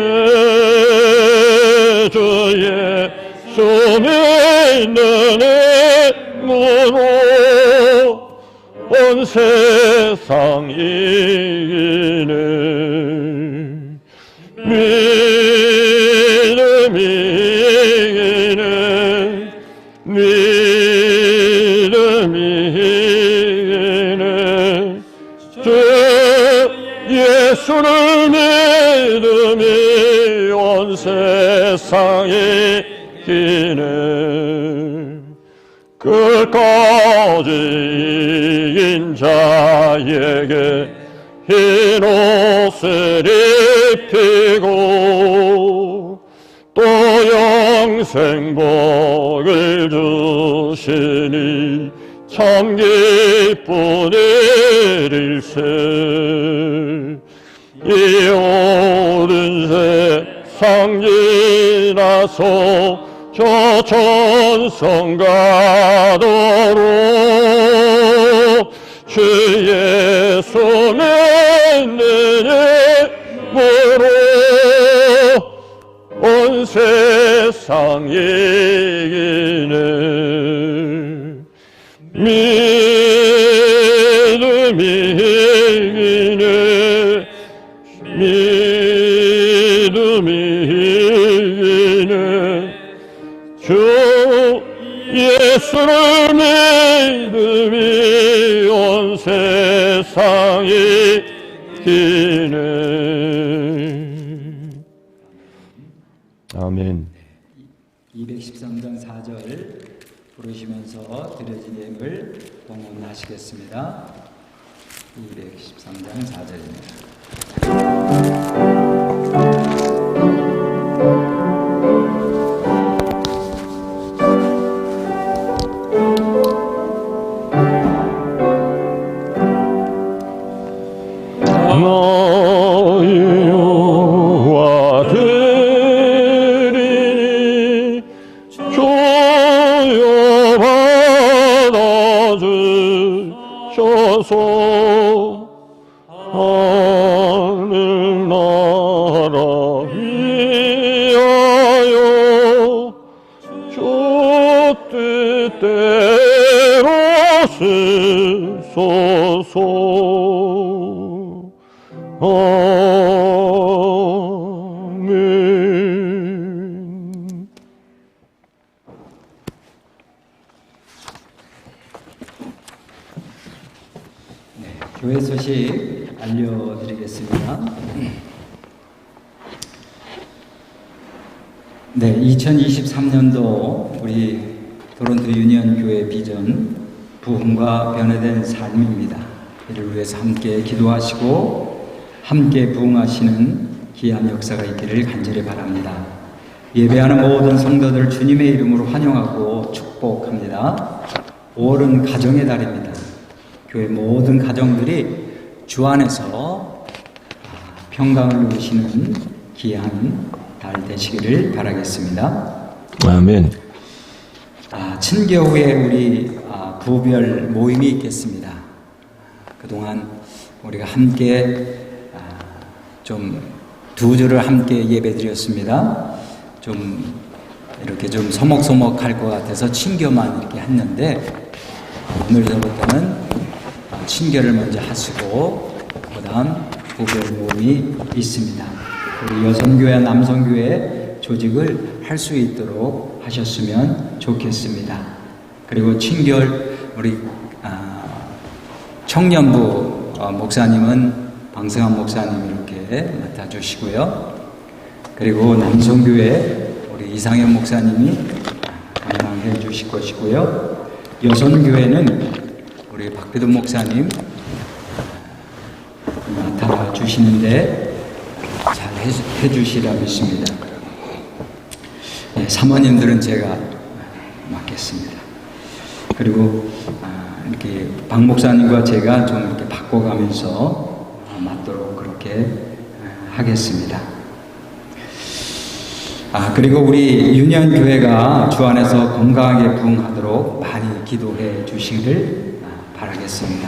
주의 수 믿는 힘으로 온 세상 이기네 믿음이 이기네 믿음이 이기네 주 예수를 믿음이 온 세상 이기네 끝까지 인자에게 흰 옷을 입히고 또 영생복을 주시니 참 기쁜 일일세 이 오른 세상 지나서 저 천성 가도록 주 예수 믿는 힘으로 온 세상 이기네 믿음이 이기네 믿음이 이기네 주 예수를 믿음이 온 세상이 이기네 아멘. 213장 4절 부르시면서 드려진 예물 봉헌하시겠습니다. 213장 4절입니다. 나와 드리니 주여 받아주셔서 하늘나라 위하여 주 뜻대로 쓰소서 아멘. 교회 소식 알려드리겠습니다. 네, 2023년도 우리 토론토 유니언 교회 비전 부흥과 변화된 삶입니다. 이를 위해서 함께 기도하시고 함께 부흥하시는 귀한 역사가 있기를 간절히 바랍니다. 예배하는 모든 성도들 주님의 이름으로 환영하고 축복합니다. 5월은 가정의 달입니다. 교회 모든 가정들이 주 안에서 평강을 누리시는 귀한 달 되시기를 바라겠습니다. 아멘. 친교 후에 우리 부별 모임이 있겠습니다. 그동안 우리가 함께 좀 두 주를 함께 예배드렸습니다. 좀 이렇게 좀 서먹서먹할 것 같아서 친교만 이렇게 했는데 오늘부터는 친교를 먼저 하시고 그 다음 부별 모임이 있습니다. 우리 여성교회, 남성교회 조직을 할 수 있도록 하셨으면 좋겠습니다. 그리고 친결 우리 청년부 목사님은 방승환 목사님 이렇게 맡아주시고요. 그리고 남성교회 우리 이상현 목사님이 감당해 주실 것이고요. 여성교회는 우리 박배돈 목사님 맡아 주시는데 잘 해주시라 믿습니다. 네, 사모님들은 제가 맡겠습니다. 그리고 이렇게 박 목사님과 제가 좀 이렇게 바꿔가면서 맡도록 그렇게 하겠습니다. 그리고 우리 유년 교회가 주 안에서 건강하게 부흥하도록 많이 기도해 주시기를 바라겠습니다.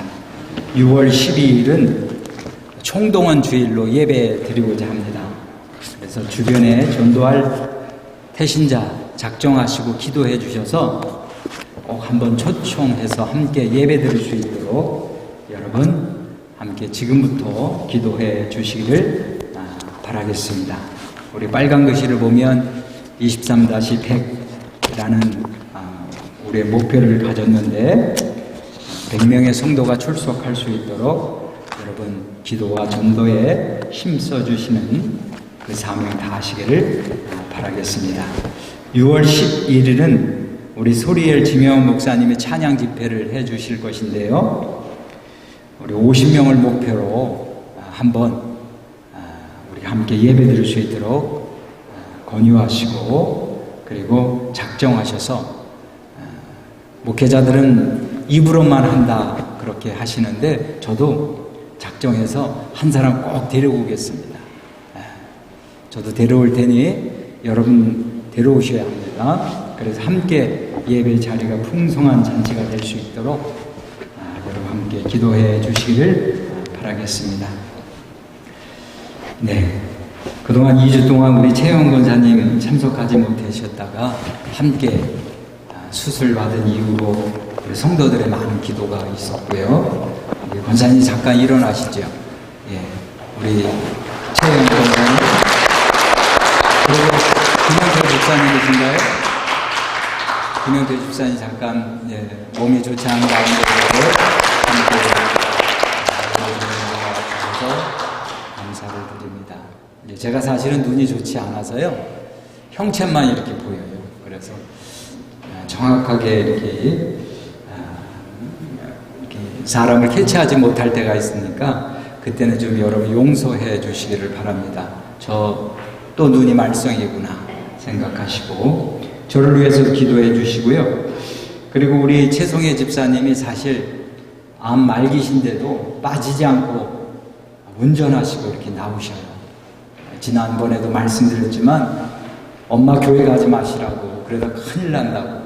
6월 12일은 총동원 주일로 예배 드리고자 합니다. 그래서 주변에 전도할 태신자 작정하시고 기도해 주셔서 꼭 한번 초청해서 함께 예배 드릴 수 있도록 여러분 함께 지금부터 기도해 주시기를 바라겠습니다. 우리 빨간 글씨를 보면 23-100이라는 우리의 목표를 가졌는데 100명의 성도가 출석할 수 있도록 여러분 기도와 전도에 힘써 주시는 그 사명 다하시기를 바라겠습니다. 6월 11일은 우리 소리엘 지명원 목사님의 찬양 집회를 해 주실 것인데요. 우리 50명을 목표로 한번 우리 함께 예배 드릴 수 있도록 권유하시고 그리고 작정하셔서 목회자들은 입으로만 한다 그렇게 하시는데 저도 작정해서 한 사람 꼭 데리고 오겠습니다. 저도 데려올 테니 여러분 데려오셔야 합니다. 그래서 함께 예배 자리가 풍성한 잔치가 될 수 있도록 여러분 함께 기도해 주시기를 바라겠습니다. 네, 그동안 2주 동안 우리 최영 권사님 참석하지 못하셨다가 함께 수술 받은 이후로 우리 성도들의 많은 기도가 있었고요. 우리 권사님 잠깐 일어나시죠. 예, 우리 최영 권사님 그리고 김영태 집사님 계신가요? 김영태 집사님 잠깐 몸이 좋지 않은 가운데도 함께 해주셔서 감사를 드립니다. 제가 사실은 눈이 좋지 않아서요 형체만 이렇게 보여요. 그래서 정확하게 이렇게 사람을 캐치하지 못할 때가 있으니까 그때는 좀 여러분 용서해 주시기를 바랍니다. 저 또 눈이 말썽이구나 생각하시고 저를 위해서 기도해 주시고요. 그리고 우리 최송혜 집사님이 사실 암 말기신데도 빠지지 않고 운전하시고 이렇게 나오셔요. 지난번에도 말씀드렸지만 엄마 교회 가지 마시라고 그러다 큰일 난다고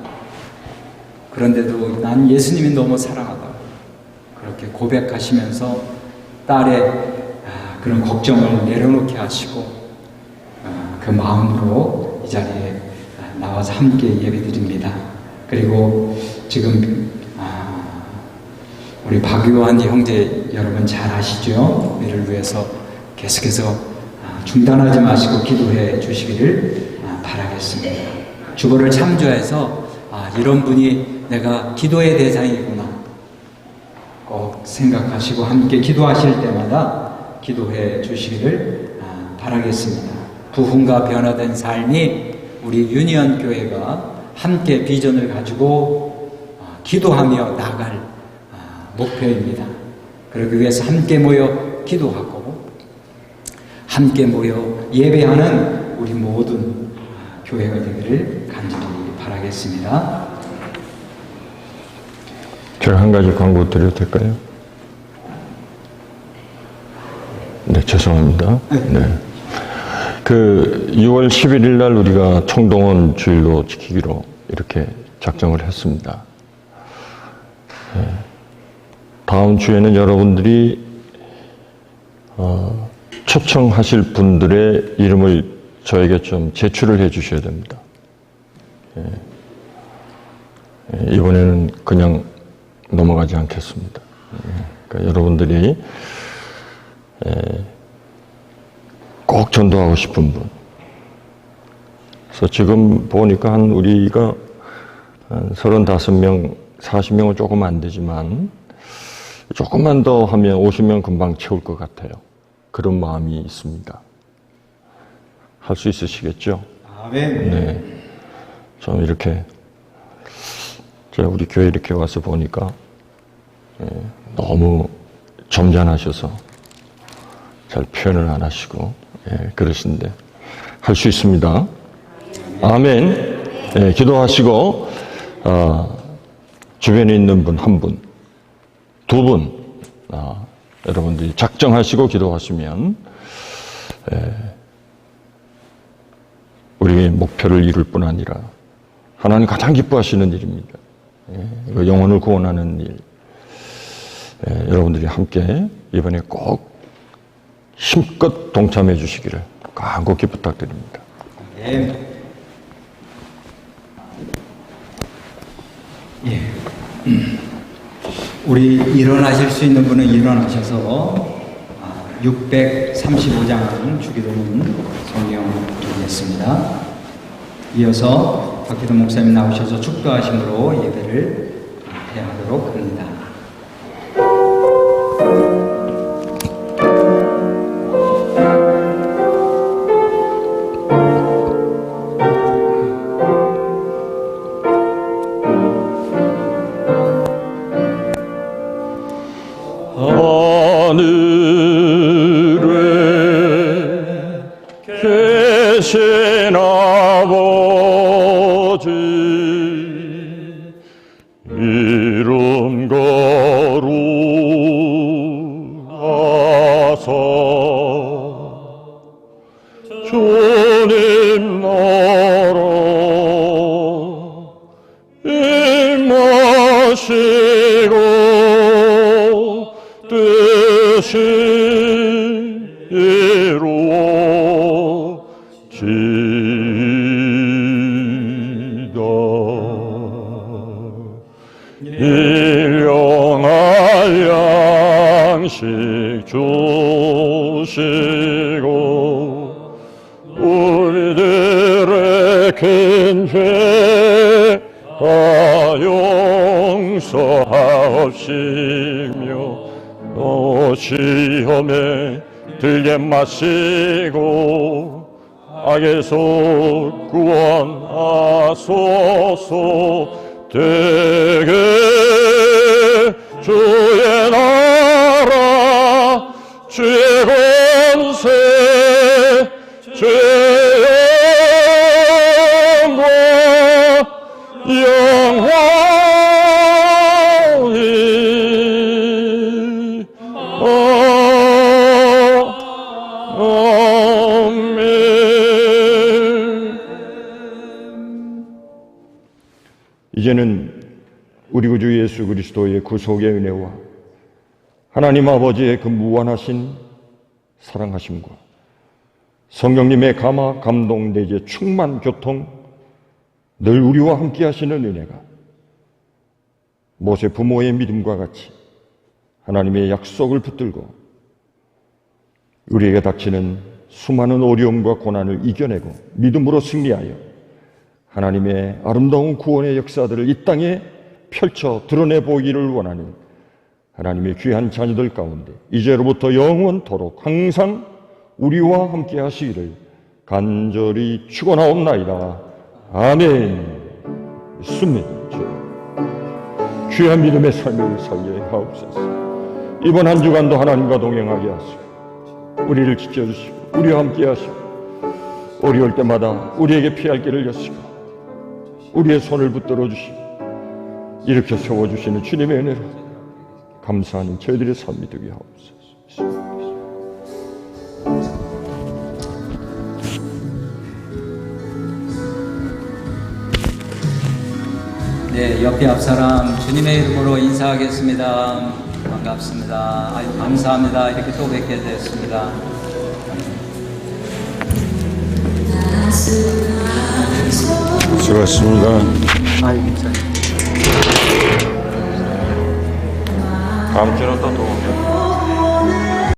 그런데도 난 예수님이 너무 사랑하다고 그렇게 고백하시면서 딸의 그런 걱정을 내려놓게 하시고 그 마음으로 이 자리에 나와서 함께 예배드립니다. 그리고 지금 우리 박요한 형제 여러분 잘 아시죠? 우리를 위해서 계속해서 중단하지 마시고 기도해 주시기를 바라겠습니다. 주보를 참조해서 이런 분이 내가 기도의 대상이구나 꼭 생각하시고 함께 기도하실 때마다 기도해 주시기를 바라겠습니다. 부흥과 변화된 삶이 우리 유니언 교회가 함께 비전을 가지고 기도하며 나갈 목표입니다. 그러기 위해서 함께 모여 기도하고 함께 모여 예배하는 우리 모든 교회가 되기를 간절히 바라겠습니다. 제가 한 가지 광고 드려도 될까요? 네, 죄송합니다. 네. 그 6월 11일 날 우리가 총동원 주일로 지키기로 이렇게 작정을 했습니다. 네. 다음 주에는 여러분들이 초청하실 분들의 이름을 저에게 좀 제출을 해 주셔야 됩니다. 네. 이번에는 그냥 넘어가지 않겠습니다. 그러니까 여러분들이 꼭 전도하고 싶은 분. 그래서 지금 보니까 우리가 한 35명, 40명은 조금 안 되지만 조금만 더 하면 50명 금방 채울 것 같아요. 그런 마음이 있습니다. 할 수 있으시겠죠? 아멘. 네. 좀 이렇게 제가 우리 교회 이렇게 와서 보니까 너무 점잖하셔서 잘 표현을 안 하시고 그러신데 할 수 있습니다. 아멘. 기도하시고 주변에 있는 분 한 분, 두 분 여러분들이 작정하시고 기도하시면 우리의 목표를 이룰 뿐 아니라 하나님 가장 기뻐하시는 일입니다. 영혼을 구원하는 일. 여러분들이 함께 이번에 꼭 힘껏 동참해 주시기를 간곡히 부탁드립니다. 예. 예. 우리 일어나실 수 있는 분은 일어나셔서 635장 주기도문 성경 읽겠습니다. 이어서 박기도 목사님 나오셔서 축도하심으로 예배를 해하도록 합니다. 하늘에 계신 아버지 이름 거룩하사 주님 나라 임하시고 뜻이 이루어지다. 일용할 양식 주시고 우리들의 큰 죄 다 용서하옵시며 시험에 들게 마시고 악에서 구원하소서. 되게 주의 나라 주의 권세 주의 영광 영원히 아멘. 이제는 우리 구주 예수 그리스도의 구속의 은혜와 하나님 아버지의 그 무한하신 사랑하심과 성령님의 감화, 감동, 내재, 충만, 교통 늘 우리와 함께 하시는 은혜가 모세 부모의 믿음과 같이 하나님의 약속을 붙들고 우리에게 닥치는 수많은 어려움과 고난을 이겨내고 믿음으로 승리하여 하나님의 아름다운 구원의 역사들을 이 땅에 펼쳐 드러내 보기를 원하는 하나님의 귀한 자녀들 가운데 이제로부터 영원토록 항상 우리와 함께 하시기를 간절히 축원하옵나이다. 아멘. 믿습니다. 귀한 믿음의 삶을 살게 하옵소서. 이번 한 주간도 하나님과 동행하게 하시고 우리를 지켜주시고 우리와 함께 하시고 어려울 때마다 우리에게 피할 길을 여시고 우리의 손을 붙들어 주시고 일으켜 세워주시는 주님의 은혜로 감사하는 저희들의 삶이 되게 하옵소서. 네, 옆에 앞사람 주님의 이름으로 인사하겠습니다. 반갑습니다. 아유, 감사합니다. 이렇게 또 뵙게 됐습니다. 수고하셨습니다. 아유, 괜찮아요. 다음 주는 또 오면